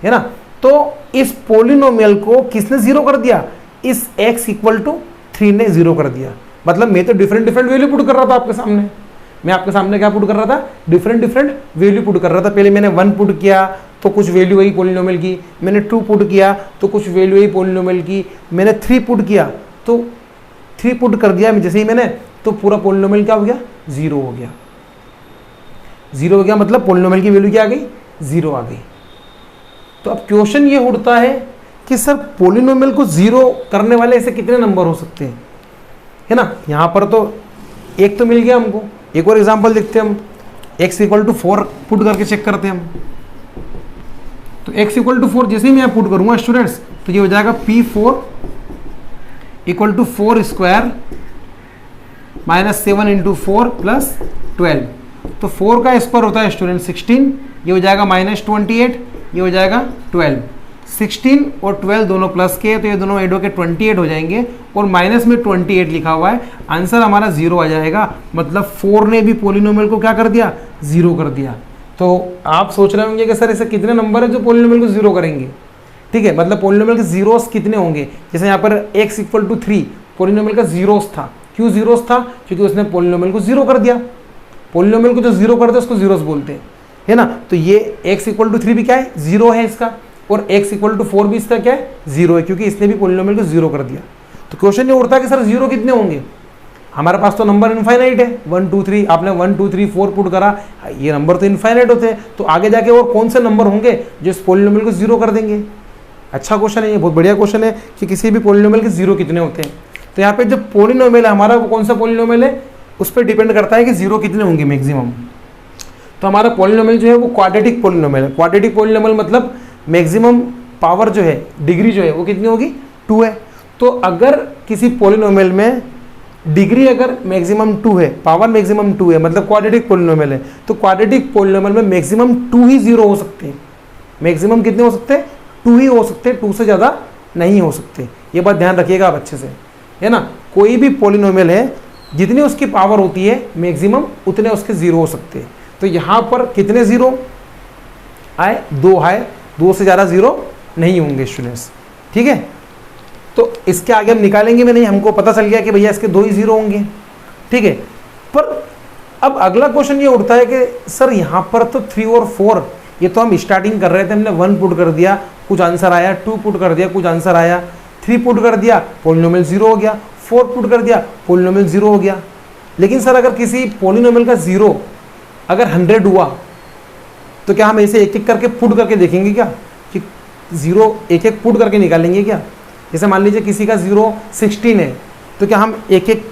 है ना। तो इस पोलिनोमियल को किसने 0 कर दिया, इस x इक्वल टू 3 ने 0 कर दिया। मतलब मैं तो डिफरेंट डिफरेंट वैल्यू पुट कर रहा था आपके सामने, मैं आपके सामने क्या पुट कर रहा था, डिफरेंट डिफरेंट वैल्यू पुट कर रहा था। पहले मैंने 1 पुट किया तो कुछ वैल्यू आई पोलिनोमियल की, मैंने 2 पुट किया तो कुछ वैल्यू आई पोलिनोमियल की, मैंने 3 पुट किया तो 3 पुट कर दिया जैसे ही मैंने, तो पूरा पोलिनोमियल क्या हो गया 0 हो गया। 0 हो गया मतलब पोलिनोमियल की वैल्यू क्या आ गई 0 आ गई। तो अब क्वेश्चन ये उठता है कि सर पोलिनोमियल को 0 करने वाले ऐसे कितने नंबर हो सकते हैं, है ना। यहाँ पर तो एक तो मिल गया हमको, एक और एग्जांपल देखते हैं हम। x इक्वल टू 4 पुट करके चेक करते हैं हम। तो x इक्वल टू 4 जैसे ही मैं पुट करूंगा स्टूडेंट्स तो ये हो जाएगा P4 equal to 4 square minus 7 into 4 plus 12। तो 4 का स्क्वायर होता है स्टूडेंट 16, ये हो जाएगा माइनस 28, ये हो जाएगा 12। 16 और 12 दोनों प्लस के, तो ये दोनों ऐड होकर 28 हो जाएंगे, और माइनस में 28 लिखा हुआ है, आंसर हमारा 0 आ जाएगा। मतलब 4 ने भी पोलिनोमियल को क्या कर दिया 0 कर दिया। तो आप सोच रहे होंगे कि सर ऐसे कितने नंबर है जो पोलिनोमियल को 0 करेंगे। ठीक है, मतलब पोलिनोमियल के जीरोस कितने होंगे। जैसे यहाँ पर x इक्वल टू 3 पोलिनोमियल का जीरोस था। क्यों जीरोस था, क्योंकि उसने पोलिनोमियल को 0 कर दिया। पोलिनोमियल को जो 0 कर दिया उसको जीरोस बोलते हैं, है ना। तो ये x इक्वल टू 3 भी क्या है 0 है इसका, और x इक्वल टू 4 भी इसका क्या है 0 है, क्योंकि इसने भी पोलिनोमियल को 0 कर दिया। तो क्वेश्चन ये उठता है कि सर 0 कितने होंगे। हमारे पास तो नंबर इनफाइनाइट है, 1 2 3, आपने 1 2 3 4 पुट करा, ये नंबर तो इनफाइनाइट होते हैं। तो आगे जाके और कौन से नंबर होंगे जो इस पोलिनोमियल को 0 कर देंगे। अच्छा क्वेश्चन है ये, बहुत बढ़िया क्वेश्चन है कि किसी भी पोलिनोमियल के 0 कितने होते हैं। तो यहाँ पे जो पोलिनोमियल है हमारा वो कौन सा पोलिनोमियल है उस पर डिपेंड करता है कि 0 कितने होंगे मैक्सिमम। तो तो हमारा पॉलिनोमियल जो है वो क्वाड्रेटिक पॉलिनोमियल है। क्वाड्रेटिक पॉलिनोमियल मतलब मैक्सिमम पावर जो है, डिग्री जो है वो कितनी होगी, 2 है। तो अगर किसी पॉलिनोमियल में डिग्री अगर मैक्सिमम 2 है, पावर मैक्सिमम 2 है, मतलब क्वाड्रेटिक पॉलिनोमियल है, तो क्वाड्रेटिक पॉलिनोमियल में मैक्सिमम 2 ही 0 हो सकते हैं। मैक्सिमम कितने हो सकते हैं, 2 ही हो सकते हैं, 2 से ज़्यादा नहीं हो सकते। ये बात ध्यान रखिएगा आप अच्छे से, है ना। कोई भी पॉलिनोमियल है, जितनी उसकी पावर होती है मैक्सिमम उतने उसके 0 हो सकते हैं। तो यहाँ पर कितने 0 आए, 2 आए, 2 से ज़्यादा 0 नहीं होंगे स्टूडेंट्स, ठीक है। तो इसके आगे हम निकालेंगे में नहीं, हमको पता चल गया कि भैया इसके 2 ही 0 होंगे, ठीक है। पर अब अगला क्वेश्चन ये उठता है कि सर यहाँ पर तो 3 और 4, ये तो हम स्टार्टिंग कर रहे थे, हमने 1 पुट कर दिया, कुछ आंसर आया, 2 पुट कर दिया, कुछ आंसर आया, 3 पुट कर दिया, पॉलिनोमियल 0 हो गया, 4 पुट कर दिया, पॉलिनोमियल 0 हो गया। लेकिन सर अगर किसी पॉलिनोमियल का 0 अगर 100 हुआ तो क्या हम ऐसे एक एक करके पुट करके देखेंगे क्या, कि 0 एक एक पुट करके निकालेंगे क्या? जैसे मान लीजिए किसी का 0 16 है, तो क्या हम एक एक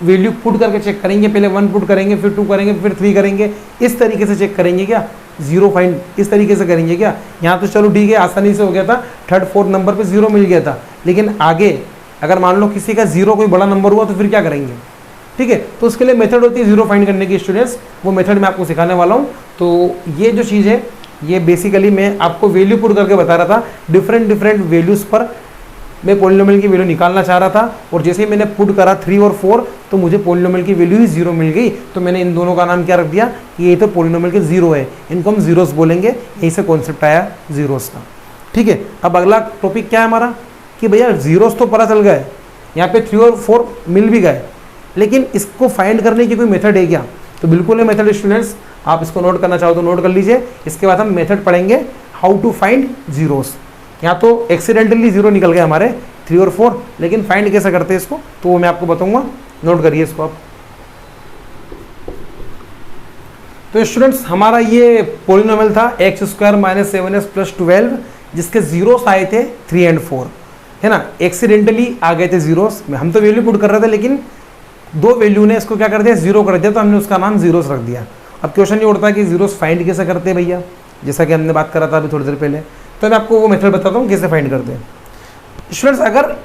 वैल्यू पुट करके चेक करेंगे? पहले 1 पुट करेंगे, फिर 2 करेंगे, फिर 3 करेंगे, इस तरीके से चेक करेंगे क्या? 0 फाइंड इस तरीके से करेंगे क्या? यहाँ तो चलो ठीक है, आसानी से हो गया था, 3rd 4th नंबर पे 0 मिल गया था। लेकिन आगे अगर मान लो किसी का 0 कोई बड़ा नंबर हुआ तो फिर क्या करेंगे? ठीक है, तो उसके लिए मेथड होती है 0 फाइंड करने की स्टूडेंट्स, वो मेथड मैं आपको सिखाने वाला हूँ। तो ये जो चीज़ है ये बेसिकली मैं आपको वैल्यू पुट करके बता रहा था, डिफरेंट वैल्यूज़ पर मैं पॉलिनोमियल की वैल्यू निकालना चाह रहा था। और जैसे ही मैंने पुट करा 3 और 4 तो मुझे पॉलिनोमियल की वैल्यू ही 0 मिल गई। तो मैंने इन दोनों का नाम क्या रख दिया, ये तो पॉलिनोमियल के 0 है, इनको हम जीरोस बोलेंगे। यही से कॉन्सेप्ट आया जीरोस का, ठीक है। अब अगला टॉपिक क्या है हमारा, कि भैया जीरोस तो पता चल गए, यहाँ पे 3 और 4 मिल भी गए, लेकिन इसको फाइंड करने की कोई मेथड है क्या? तो बिल्कुल है मेथड स्टूडेंट्स, आप इसको नोट करना चाहो तो नोट कर लीजिए। इसके बाद हम मेथड पढ़ेंगे हाउ टू फाइंड जीरोस। यहाँ तो एक्सीडेंटली 0 निकल गए हमारे 3 और 4, लेकिन फाइंड कैसे करते हैं इसको तो वो मैं आपको बताऊंगा, नोट करिए इसको आप। तो स्टूडेंट्स हमारा ये पॉलिनोमियल था x² - 7s + 12, जिसके जीरोस आए थे 3 और 4, है ना। एक्सीडेंटली आ गए थे जीरोस, हम तो वैल्यू पुट कर रहे थे, लेकिन 2 वैल्यू ने इसको क्या कर दिया, 0 कर दिया, तो हमने उसका नाम जीरोस रख दिया। अब क्वेश्चन ये उठता है कि जीरोस फाइंड कैसे करते हैं भैया, जैसा कि हमने बात करा था अभी थोड़ी देर पहले। तो मैं आपको वो मेथड बताता हूँ कैसे फाइंड करते हैं स्टूडेंट्स। अगर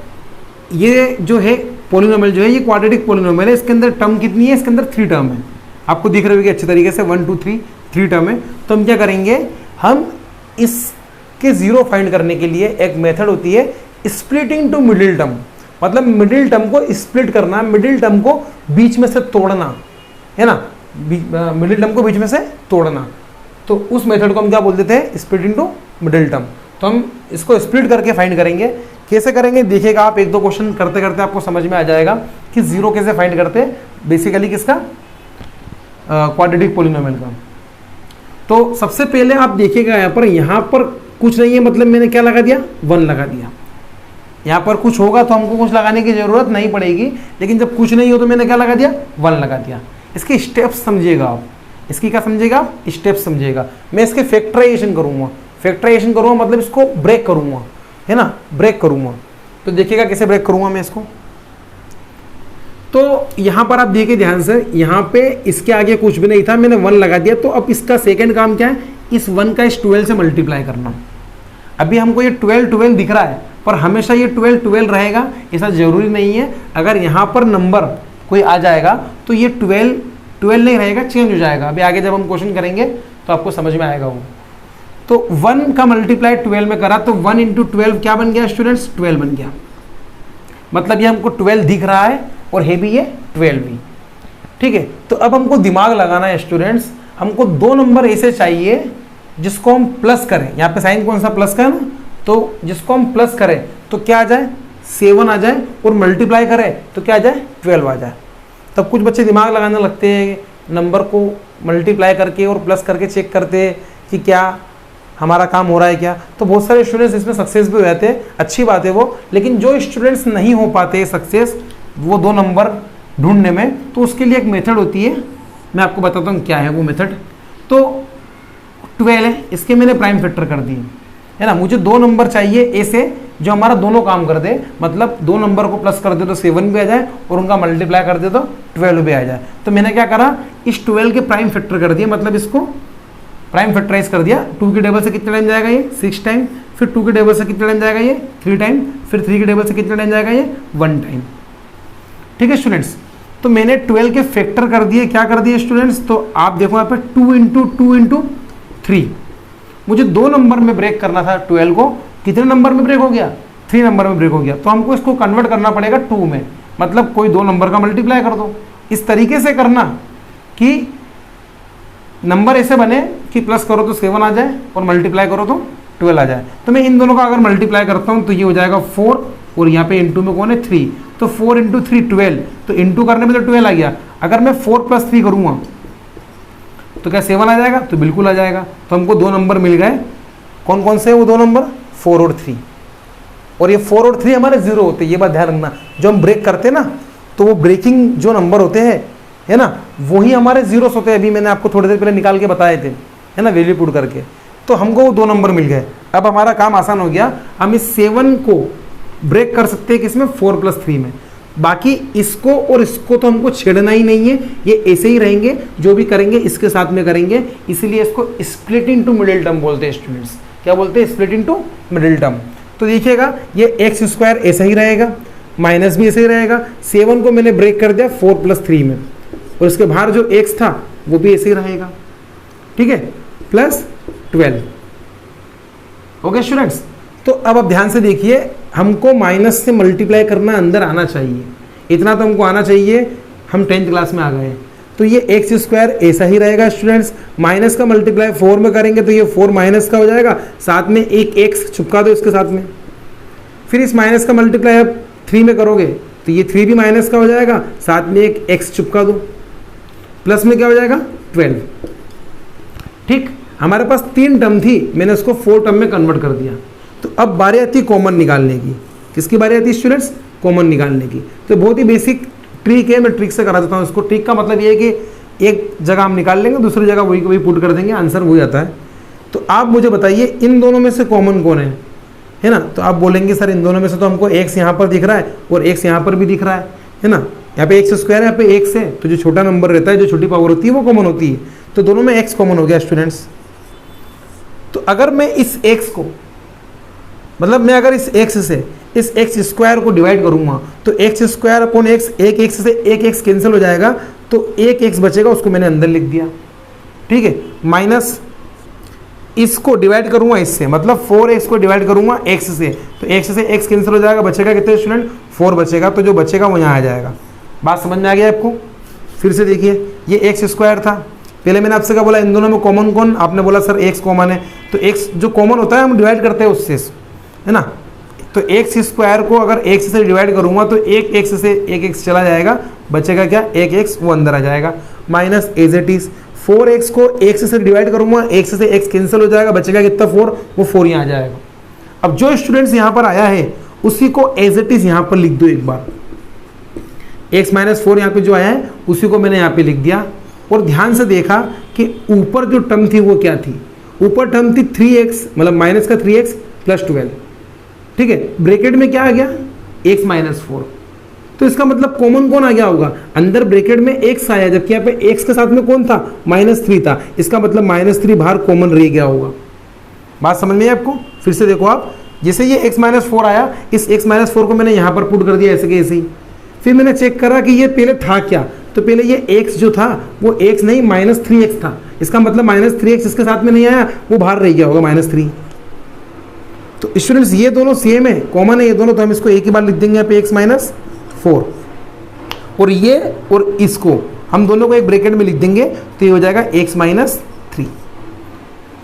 ये जो है पॉलिनोमियल जो है ये क्वाड्रेटिक पॉलिनोमियल है, इसके अंदर टर्म कितनी है, इसके अंदर 3 टर्म है, आपको दिख रही होगी अच्छी तरीके से, 1 2 3 टर्म है। तो हम क्या करेंगे, हम इसके 0 फाइंड करने के लिए एक मेथड होती है स्प्लिटिंग टू मिडिल टर्म, मतलब मिडिल टर्म को स्प्लिट करना, मिडिल टर्म को बीच में से तोड़ना, है ना, मिडिल टर्म को बीच में से तोड़ना। तो उस मेथड को हम क्या बोल देते हैं, स्प्लिटिंग टू मिडिल टर्म। तो हम इसको स्प्लिट करके फाइंड करेंगे। कैसे करेंगे देखिएगा आप, 1-2 क्वेश्चन करते करते आपको समझ में आ जाएगा कि 0 कैसे फाइंड करते हैं, बेसिकली किसका, क्वाड्रेटिक पॉलिनोमियल का। तो सबसे पहले आप देखिएगा यहाँ पर कुछ नहीं है, मतलब मैंने क्या लगा दिया, 1 लगा दिया। यहाँ पर कुछ होगा तो हमको कुछ लगाने की जरूरत नहीं पड़ेगी, लेकिन जब कुछ नहीं हो तो मैंने क्या लगा दिया, 1 लगा दिया। इसके स्टेप्स समझिएगा आप, इसकी क्या समझिएगा, स्टेप्स समझिएगा। मैं इसके फैक्टराइजेशन करूँगा, फैक्टराइजेशन करूँगा मतलब इसको ब्रेक करूँगा, है ना, ब्रेक करूँगा। तो देखिएगा कैसे ब्रेक करूँगा मैं इसको। तो यहाँ पर आप देखिए ध्यान से, यहाँ पे इसके आगे कुछ भी नहीं था, मैंने 1 लगा दिया। तो अब इसका सेकंड काम क्या है, इस 1 का इस 12 से मल्टीप्लाई करना। अभी हमको ये 12 दिख रहा है, पर हमेशा ये 12 रहेगा ऐसा जरूरी नहीं है। अगर यहाँ पर नंबर कोई आ जाएगा तो ये 12 नहीं रहेगा, चेंज हो जाएगा। अभी आगे जब हम क्वेश्चन करेंगे तो आपको समझ में आएगा वो। तो 1 का मल्टीप्लाई 12 में करा तो 1 × 12 क्या बन गया स्टूडेंट्स, 12 बन गया। मतलब ये हमको 12 दिख रहा है और है भी ये 12 भी, ठीक है। तो अब हमको दिमाग लगाना है स्टूडेंट्स, हमको 2 नंबर ऐसे चाहिए जिसको हम प्लस करें। यहाँ पे साइन कौन सा, प्लस का है ना, तो जिसको हम प्लस करें तो क्या आ जाए, 7 आ जाए, और मल्टीप्लाई करें तो क्या आ जाए, 12 आ जाए। तब कुछ बच्चे दिमाग लगाने लगते हैं, नंबर को मल्टीप्लाई करके और प्लस करके चेक करते हैं कि क्या हमारा काम हो रहा है क्या। तो बहुत सारे स्टूडेंट्स इसमें सक्सेस भी हो जाते हैं, अच्छी बात है वो। लेकिन जो स्टूडेंट्स नहीं हो पाते सक्सेस वो 2 नंबर ढूंढने में, तो उसके लिए एक मेथड होती है, मैं आपको बताता हूँ क्या है वो मेथड। तो 12 है, इसके मैंने प्राइम फैक्टर कर दिए, है ना। मुझे 2 नंबर चाहिए ऐसे जो हमारा दोनों काम कर दे, मतलब दो नंबर को प्लस कर दे तो 7 भी आ जाए और उनका मल्टीप्लाई कर दे तो 12 भी आ जाए। तो मैंने क्या करा, इस 12 के प्राइम फैक्टर कर दिया, मतलब इसको प्राइम फैक्टराइज कर दिया। 2 के टेबल से कितने टाइम जाएगा ये 6 टाइम, फिर 2 के टेबल से कितने टाइम जाएगा ये 3 टाइम, फिर 3 के टेबल से कितने टाइम जाएगा ये 1 टाइम। ठीक है स्टूडेंट्स, तो मैंने 12 के फैक्टर कर दिए। क्या कर दिए स्टूडेंट्स, तो आप देखो यहाँ पे 2 इंटू 2 इंटू 3, मुझे 2 नंबर में ब्रेक करना था 12 को, कितने नंबर में ब्रेक हो गया 3 नंबर में ब्रेक हो गया। तो हमको इसको कन्वर्ट करना पड़ेगा 2 में, मतलब कोई 2 नंबर का मल्टीप्लाई कर दो। इस तरीके से करना कि नंबर ऐसे बने कि प्लस करो तो 7 आ जाए और मल्टीप्लाई करो तो 12 आ जाए। तो मैं इन दोनों का अगर मल्टीप्लाई करता हूँ तो ये हो जाएगा 4 और यहाँ पे इंटू में कौन है 3, तो 4 इंटू 3 12, तो इंटू करने में तो 12 आ गया। अगर मैं 4 + 3 करूँगा तो क्या 7 आ जाएगा, तो बिल्कुल आ जाएगा। तो हमको 2 नंबर मिल गए, कौन कौन से वो 2 नंबर 4 और 3, और ये 4 और 3 हमारे 0 होते हैं। ये बात ध्यान रखना, जो हम ब्रेक करते हैं ना तो वो ब्रेकिंग जो नंबर होते हैं है ना, वही हमारे 0 होते हैं। अभी मैंने आपको थोड़ी देर पहले निकाल के बताए थे, है ना, वैल्यू पुट करके। तो हमको वो 2 नंबर मिल गए। अब हमारा काम आसान हो गया, हम इस 7 को ब्रेक कर सकते हैं किसमें 4 + 3 में। बाकी इसको और इसको तो हमको छेड़ना ही नहीं है, ये ऐसे ही रहेंगे, जो भी करेंगे इसके साथ में करेंगे। इसीलिए इसको स्प्लिट इनटू मिडिल टर्म बोलते हैं स्टूडेंट्स। क्या बोलते हैं, स्प्लिट इनटू मिडिल टर्म। तो देखिएगा ये x² ऐसा ही रहेगा, माइनस भी ऐसे ही रहेगा। 7 को मैंने ब्रेक कर दिया 4 + 3 में, और इसके बाहर जो x था वो भी ऐसे ही रहेगा। ठीक है, प्लस 12। ओके स्टूडेंट्स, तो अब आप ध्यान से देखिए, हमको माइनस से मल्टीप्लाई करना अंदर आना चाहिए, इतना तो हमको आना चाहिए। हम 10th क्लास में आ गए। तो ये x² ऐसा ही रहेगा स्टूडेंट्स। माइनस का मल्टीप्लाई 4 में करेंगे तो ये 4 माइनस का हो जाएगा, साथ में एक x चिपका दो इसके साथ में। फिर इस माइनस का मल्टीप्लाई आप 3 में करोगे तो ये 3 भी माइनस का हो जाएगा, साथ में एक x चिपका दो, प्लस में क्या हो जाएगा 12। ठीक, हमारे पास 3 टर्म थी, मैंने उसको 4 टर्म में कन्वर्ट कर दिया। तो अब बारी आती है कॉमन निकालने की। किसकी बारी आती है स्टूडेंट्स, कॉमन निकालने की। तो बहुत ही बेसिक ट्रिक है, मैं ट्रिक से करा देता हूँ इसको। ट्रिक का मतलब ये है कि एक जगह हम निकाल लेंगे, दूसरी जगह वही पुट कर देंगे, आंसर वही आता है। तो आप मुझे बताइए इन दोनों में से कॉमन कौन है ना। तो आप बोलेंगे सर इन दोनों में से तो हमको x यहाँ पर दिख रहा है और x यहाँ पर भी दिख रहा है ना। यहाँ पे x² है, यहाँ पे x है, तो जो छोटा नंबर रहता है, जो छोटी पावर होती है वो कॉमन होती है। तो दोनों में x कॉमन हो गया स्टूडेंट्स। तो अगर मैं इस x को, मतलब मैं अगर इस x से इस x² को डिवाइड करूंगा तो x² अपॉन x, एक x से एक x कैंसिल हो जाएगा, तो एक x बचेगा, उसको मैंने अंदर लिख दिया। ठीक है, माइनस इसको डिवाइड करूंगा इससे, मतलब 4x को डिवाइड करूंगा x से, तो x से x कैंसिल हो जाएगा, बचेगा कितने स्टूडेंट 4 बचेगा। तो जो बचेगा वो यहाँ आ जाएगा। बात समझ में आ गया आपको। फिर से देखिए, ये x² था, पहले मैंने आपसे क्या बोला, इन दोनों में कॉमन कौन, आपने बोला सर x कॉमन है। तो x जो कॉमन होता है हम डिवाइड करते हैं उससे, है ना। तो x² को अगर x से डिवाइड करूंगा तो एक x से एक x चला जाएगा, बचेगा क्या एक x, वो अंदर आ जाएगा। Minus as it is 4x को x से डिवाइड करूंगा, x से x कैंसिल हो जाएगा, बचेगा कितना 4, वो 4 यहाँ आ जाएगा। अब जो स्टूडेंट्स यहाँ पर आया है उसी को एज इट इज यहाँ पर लिख दो एक बार। x - 4 यहाँ पे जो आया है उसी को मैंने यहाँ पे लिख दिया। और ध्यान से देखा कि ऊपर जो टर्म थी वो क्या थी, ऊपर टर्म थी 3x, मतलब माइनस का 3x + 12। ठीक है, ब्रैकेट में क्या आ गया x - 4। तो इसका मतलब कॉमन कौन आ गया होगा, अंदर ब्रैकेट में x आया, जबकि यहाँ पे x के साथ में कौन था -3 था। इसका मतलब -3 बाहर कॉमन रह गया होगा। बात समझ में आई आपको। फिर से देखो आप, जैसे ये x - 4 आया, इस x - 4 को मैंने यहाँ पर पुट कर दिया ऐसे के ऐसे ही। फिर मैंने चेक करा कि ये पहले था क्या, तो पहले ये x जो था वो x नहीं -3x था। इसका मतलब -3x इसके साथ में नहीं आया, वो बाहर रह गया होगा -3। तो स्टूडेंट्स ये दोनों सेम है, कॉमन है ये दोनों, तो हम इसको एक ही बार लिख देंगे यहाँ पे x - 4, और ये और इसको हम दोनों को एक ब्रैकेट में लिख देंगे, तो ये हो जाएगा x - 3।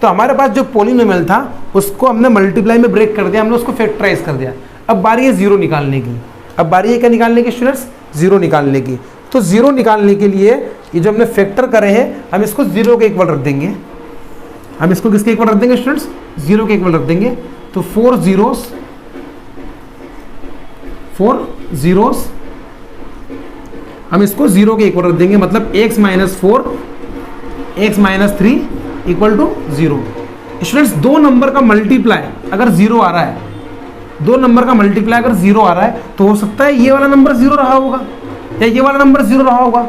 तो हमारे पास जो पॉलिनोमियल था उसको हमने मल्टीप्लाई में ब्रेक कर दिया, हमने उसको फैक्टराइज कर दिया। अब बारी है 0 निकालने की। अब बारी है क्या निकालने की स्टूडेंट्स, 0 निकालने की। तो 0 निकालने के लिए ये जो हमने फैक्टर करे हैं, हम इसको 0 के इक्वल रख देंगे। हम इसको किसके इक्वल रख देंगे स्टूडेंट्स, 0 के इक्वल रख देंगे। तो 4 zeros हम इसको 0 के इक्वल रख देंगे, मतलब x - 4 x - 3 = 0। स्टूडेंट्स दो नंबर का मल्टीप्लाई अगर 0 आ रहा है दो नंबर का मल्टीप्लाई अगर 0 आ रहा है तो हो सकता है ये वाला नंबर 0 रहा होगा या ये वाला नंबर 0 रहा होगा।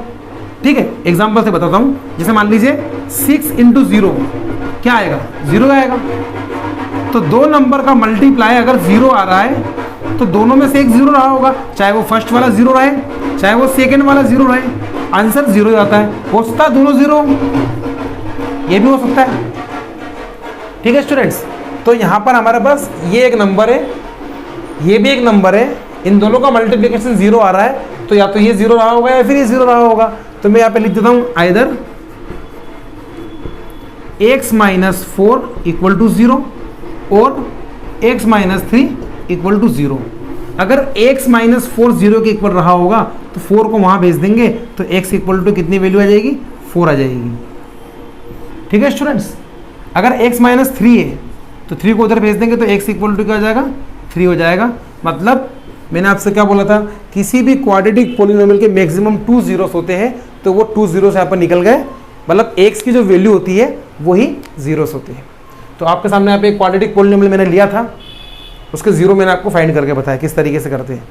ठीक है, एग्जाम्पल से बताता हूँ। जैसे मान लीजिए 6 × 0 क्या आएगा, 0 आएगा। तो दो नंबर का मल्टीप्लाई अगर 0 आ रहा है तो दोनों में से एक 0 रहा होगा, चाहे वो फर्स्ट वाला 0 रहे चाहे वो सेकेंड वाला 0 रहे, आंसर 0 ही आता है। हो सकता है दोनों 0, ये भी हो सकता है। ठीक है स्टूडेंट्स, तो यहाँ पर हमारे पास ये एक नंबर है, ये भी एक नंबर है, इन दोनों का मल्टीप्लिकेशन 0 आ रहा है, तो या तो ये 0 रहा होगा या फिर ये 0 रहा होगा। तो मैं यहाँ पे लिख देता हूँ आइदर x - 4 = 0 और x - 3 = 0। अगर x - 4 0 के इक्वल रहा होगा तो 4 को वहाँ भेज देंगे तो x = कितनी वैल्यू आ जाएगी, 4 आ जाएगी। ठीक है स्टूडेंट्स, अगर x - 3 है तो 3 को उधर भेज देंगे तो x = क्या हो जाएगा, 3 हो जाएगा। मतलब मैंने आपसे क्या बोला था, किसी भी क्वाड्रेटिक पॉलिनोमियल के मैक्सिमम 2 zeros होते हैं तो वो 2 zeros यहाँ पर निकल गए, मतलब x की जो वैल्यू होती है वही zeros होती है। तो आपके सामने यहाँ पे एक क्वाड्रेटिक पॉलिनोमियल मैंने लिया था, उसके 0 मैंने आपको फाइंड करके बताया किस तरीके से करते हैं।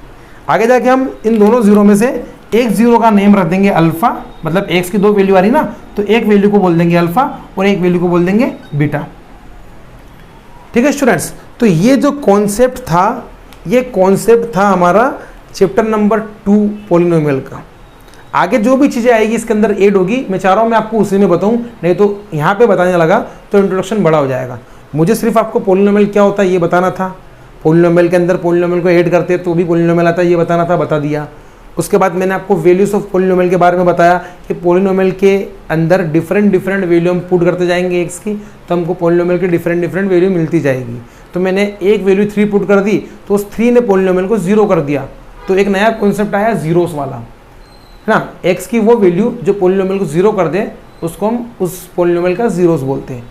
आगे जाके हम इन दोनों 0 में से एक 0 का नेम रख देंगे अल्फा, मतलब x की 2 वैल्यू आ रही ना, तो एक वैल्यू को बोल देंगे अल्फा और एक वैल्यू को बोल देंगे बीटा। ठीक है स्टूडेंट्स, तो ये जो कॉन्सेप्ट था, ये कॉन्सेप्ट था हमारा चैप्टर नंबर 2 पॉलिनोमियल का। आगे जो भी चीज़ें आएगी इसके अंदर ऐड होगी, मैं चाह रहा हूँ मैं आपको उसी में बताऊँ, नहीं तो यहाँ पे बताने लगा तो इंट्रोडक्शन बड़ा हो जाएगा। मुझे सिर्फ आपको पॉलिनोमियल क्या होता है ये बताना था, पॉलिनोमियल के अंदर पॉलिनोमियल को ऐड करते तो भी पॉलिनोमियल आता है ये बताना था, बता दिया। उसके बाद मैंने आपको वैल्यूज ऑफ पॉलिनोमियल के बारे में बताया कि पॉलिनोमियल के अंदर डिफरेंट वैल्यू हम पुट करते जाएंगे एक्स की, तो हमको पॉलिनोमियल की डिफरेंट वैल्यू मिलती जाएगी। तो मैंने एक वैल्यू 3 पुट कर दी तो उस 3 ने पॉलिनोमियल को 0 कर दिया, तो एक नया कॉन्सेप्ट आया जीरोस वाला, है ना। एक्स की वो वैल्यू जो पॉलिनोमियल को 0 कर दे उसको हम उस पॉलिनोमियल का जीरोस बोलते हैं।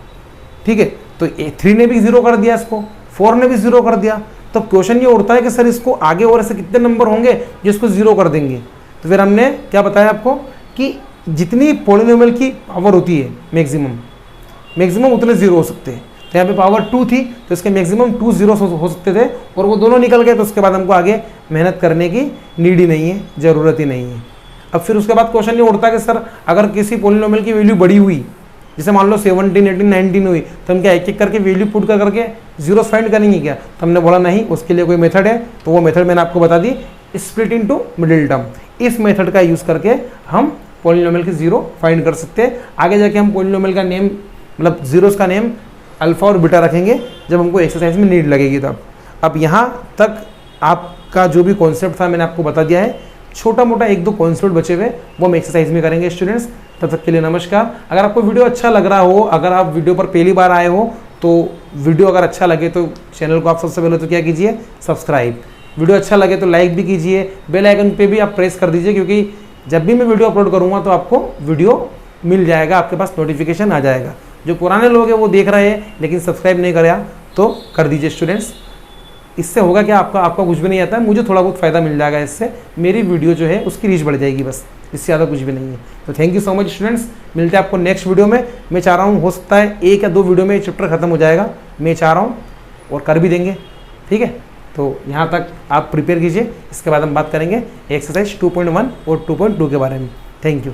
ठीक है, तो 3 ने भी 0 कर दिया, इसको 4 ने भी 0 कर दिया। तो क्वेश्चन ये उठता है कि सर इसको आगे और ऐसे कितने नंबर होंगे जिसको 0 कर देंगे। तो फिर हमने क्या बताया आपको कि जितनी पॉलिनोमियल की पावर होती है मैक्सिमम उतने 0 हो सकते हैं। तो यहाँ पे पावर 2 थी तो इसके मैक्सिमम 2 zeros हो सकते थे और वो दोनों निकल गए, तो उसके बाद हमको आगे मेहनत करने की नीड ही नहीं है, ज़रूरत ही नहीं है। अब फिर उसके बाद क्वेश्चन ये उठता कि सर अगर किसी पॉलिनोमियल की वैल्यू बड़ी हुई, जैसे मान लो 17, 18, 19 हुई, तो हम क्या एक एक करके वैल्यू पुट करके जीरोस फाइंड करेंगे क्या? तो हमने बोला नहीं, उसके लिए कोई मेथड है, तो वो मेथड मैंने आपको बता दी, स्प्लिट इनटू मिडिल टर्म। इस मेथड का यूज़ करके हम पॉलिनोमियल के 0 फाइंड कर सकते हैं। आगे जाके हम पॉलिनोमियल का नेम, मतलब जीरोस का नेम अल्फा और बीटा रखेंगे जब हमको एक्सरसाइज में नीड लगेगी तब। अब यहाँ तक आपका जो भी कॉन्सेप्ट था मैंने आपको बता दिया है। छोटा मोटा 1-2 कॉन्सेप्ट बचे हुए वो हम एक्सरसाइज में करेंगे स्टूडेंट्स। तब तक के लिए नमस्कार। अगर आपको वीडियो अच्छा लग रहा हो, अगर आप वीडियो पर पहली बार आए हो, तो वीडियो अगर अच्छा लगे तो चैनल को आप सबसे पहले तो क्या कीजिए, सब्सक्राइब। वीडियो अच्छा लगे तो लाइक भी कीजिए, बेल आइकन पे भी आप प्रेस कर दीजिए, क्योंकि जब भी मैं वीडियो अपलोड करूँगा तो आपको वीडियो मिल जाएगा, आपके पास नोटिफिकेशन आ जाएगा। जो पुराने लोग हैं वो देख रहे हैं लेकिन सब्सक्राइब नहीं करा तो कर दीजिए स्टूडेंट्स। इससे होगा क्या, आपका कुछ भी नहीं आता है, मुझे थोड़ा बहुत फ़ायदा मिल जाएगा इससे, मेरी वीडियो जो है उसकी रीच बढ़ जाएगी, बस इससे ज़्यादा कुछ भी नहीं है। तो thank you so much students, मिलते हैं आपको नेक्स्ट वीडियो में। मैं चाह रहा हूँ हो सकता है 1 या 2 वीडियो में चैप्टर खत्म हो जाएगा, मैं चाह रहा हूँ, और कर भी देंगे। ठीक है, तो यहाँ तक आप प्रिपेयर कीजिए, इसके बाद हम बात करेंगे एक्सरसाइज 2.1 और 2.2 के बारे में। Thank you.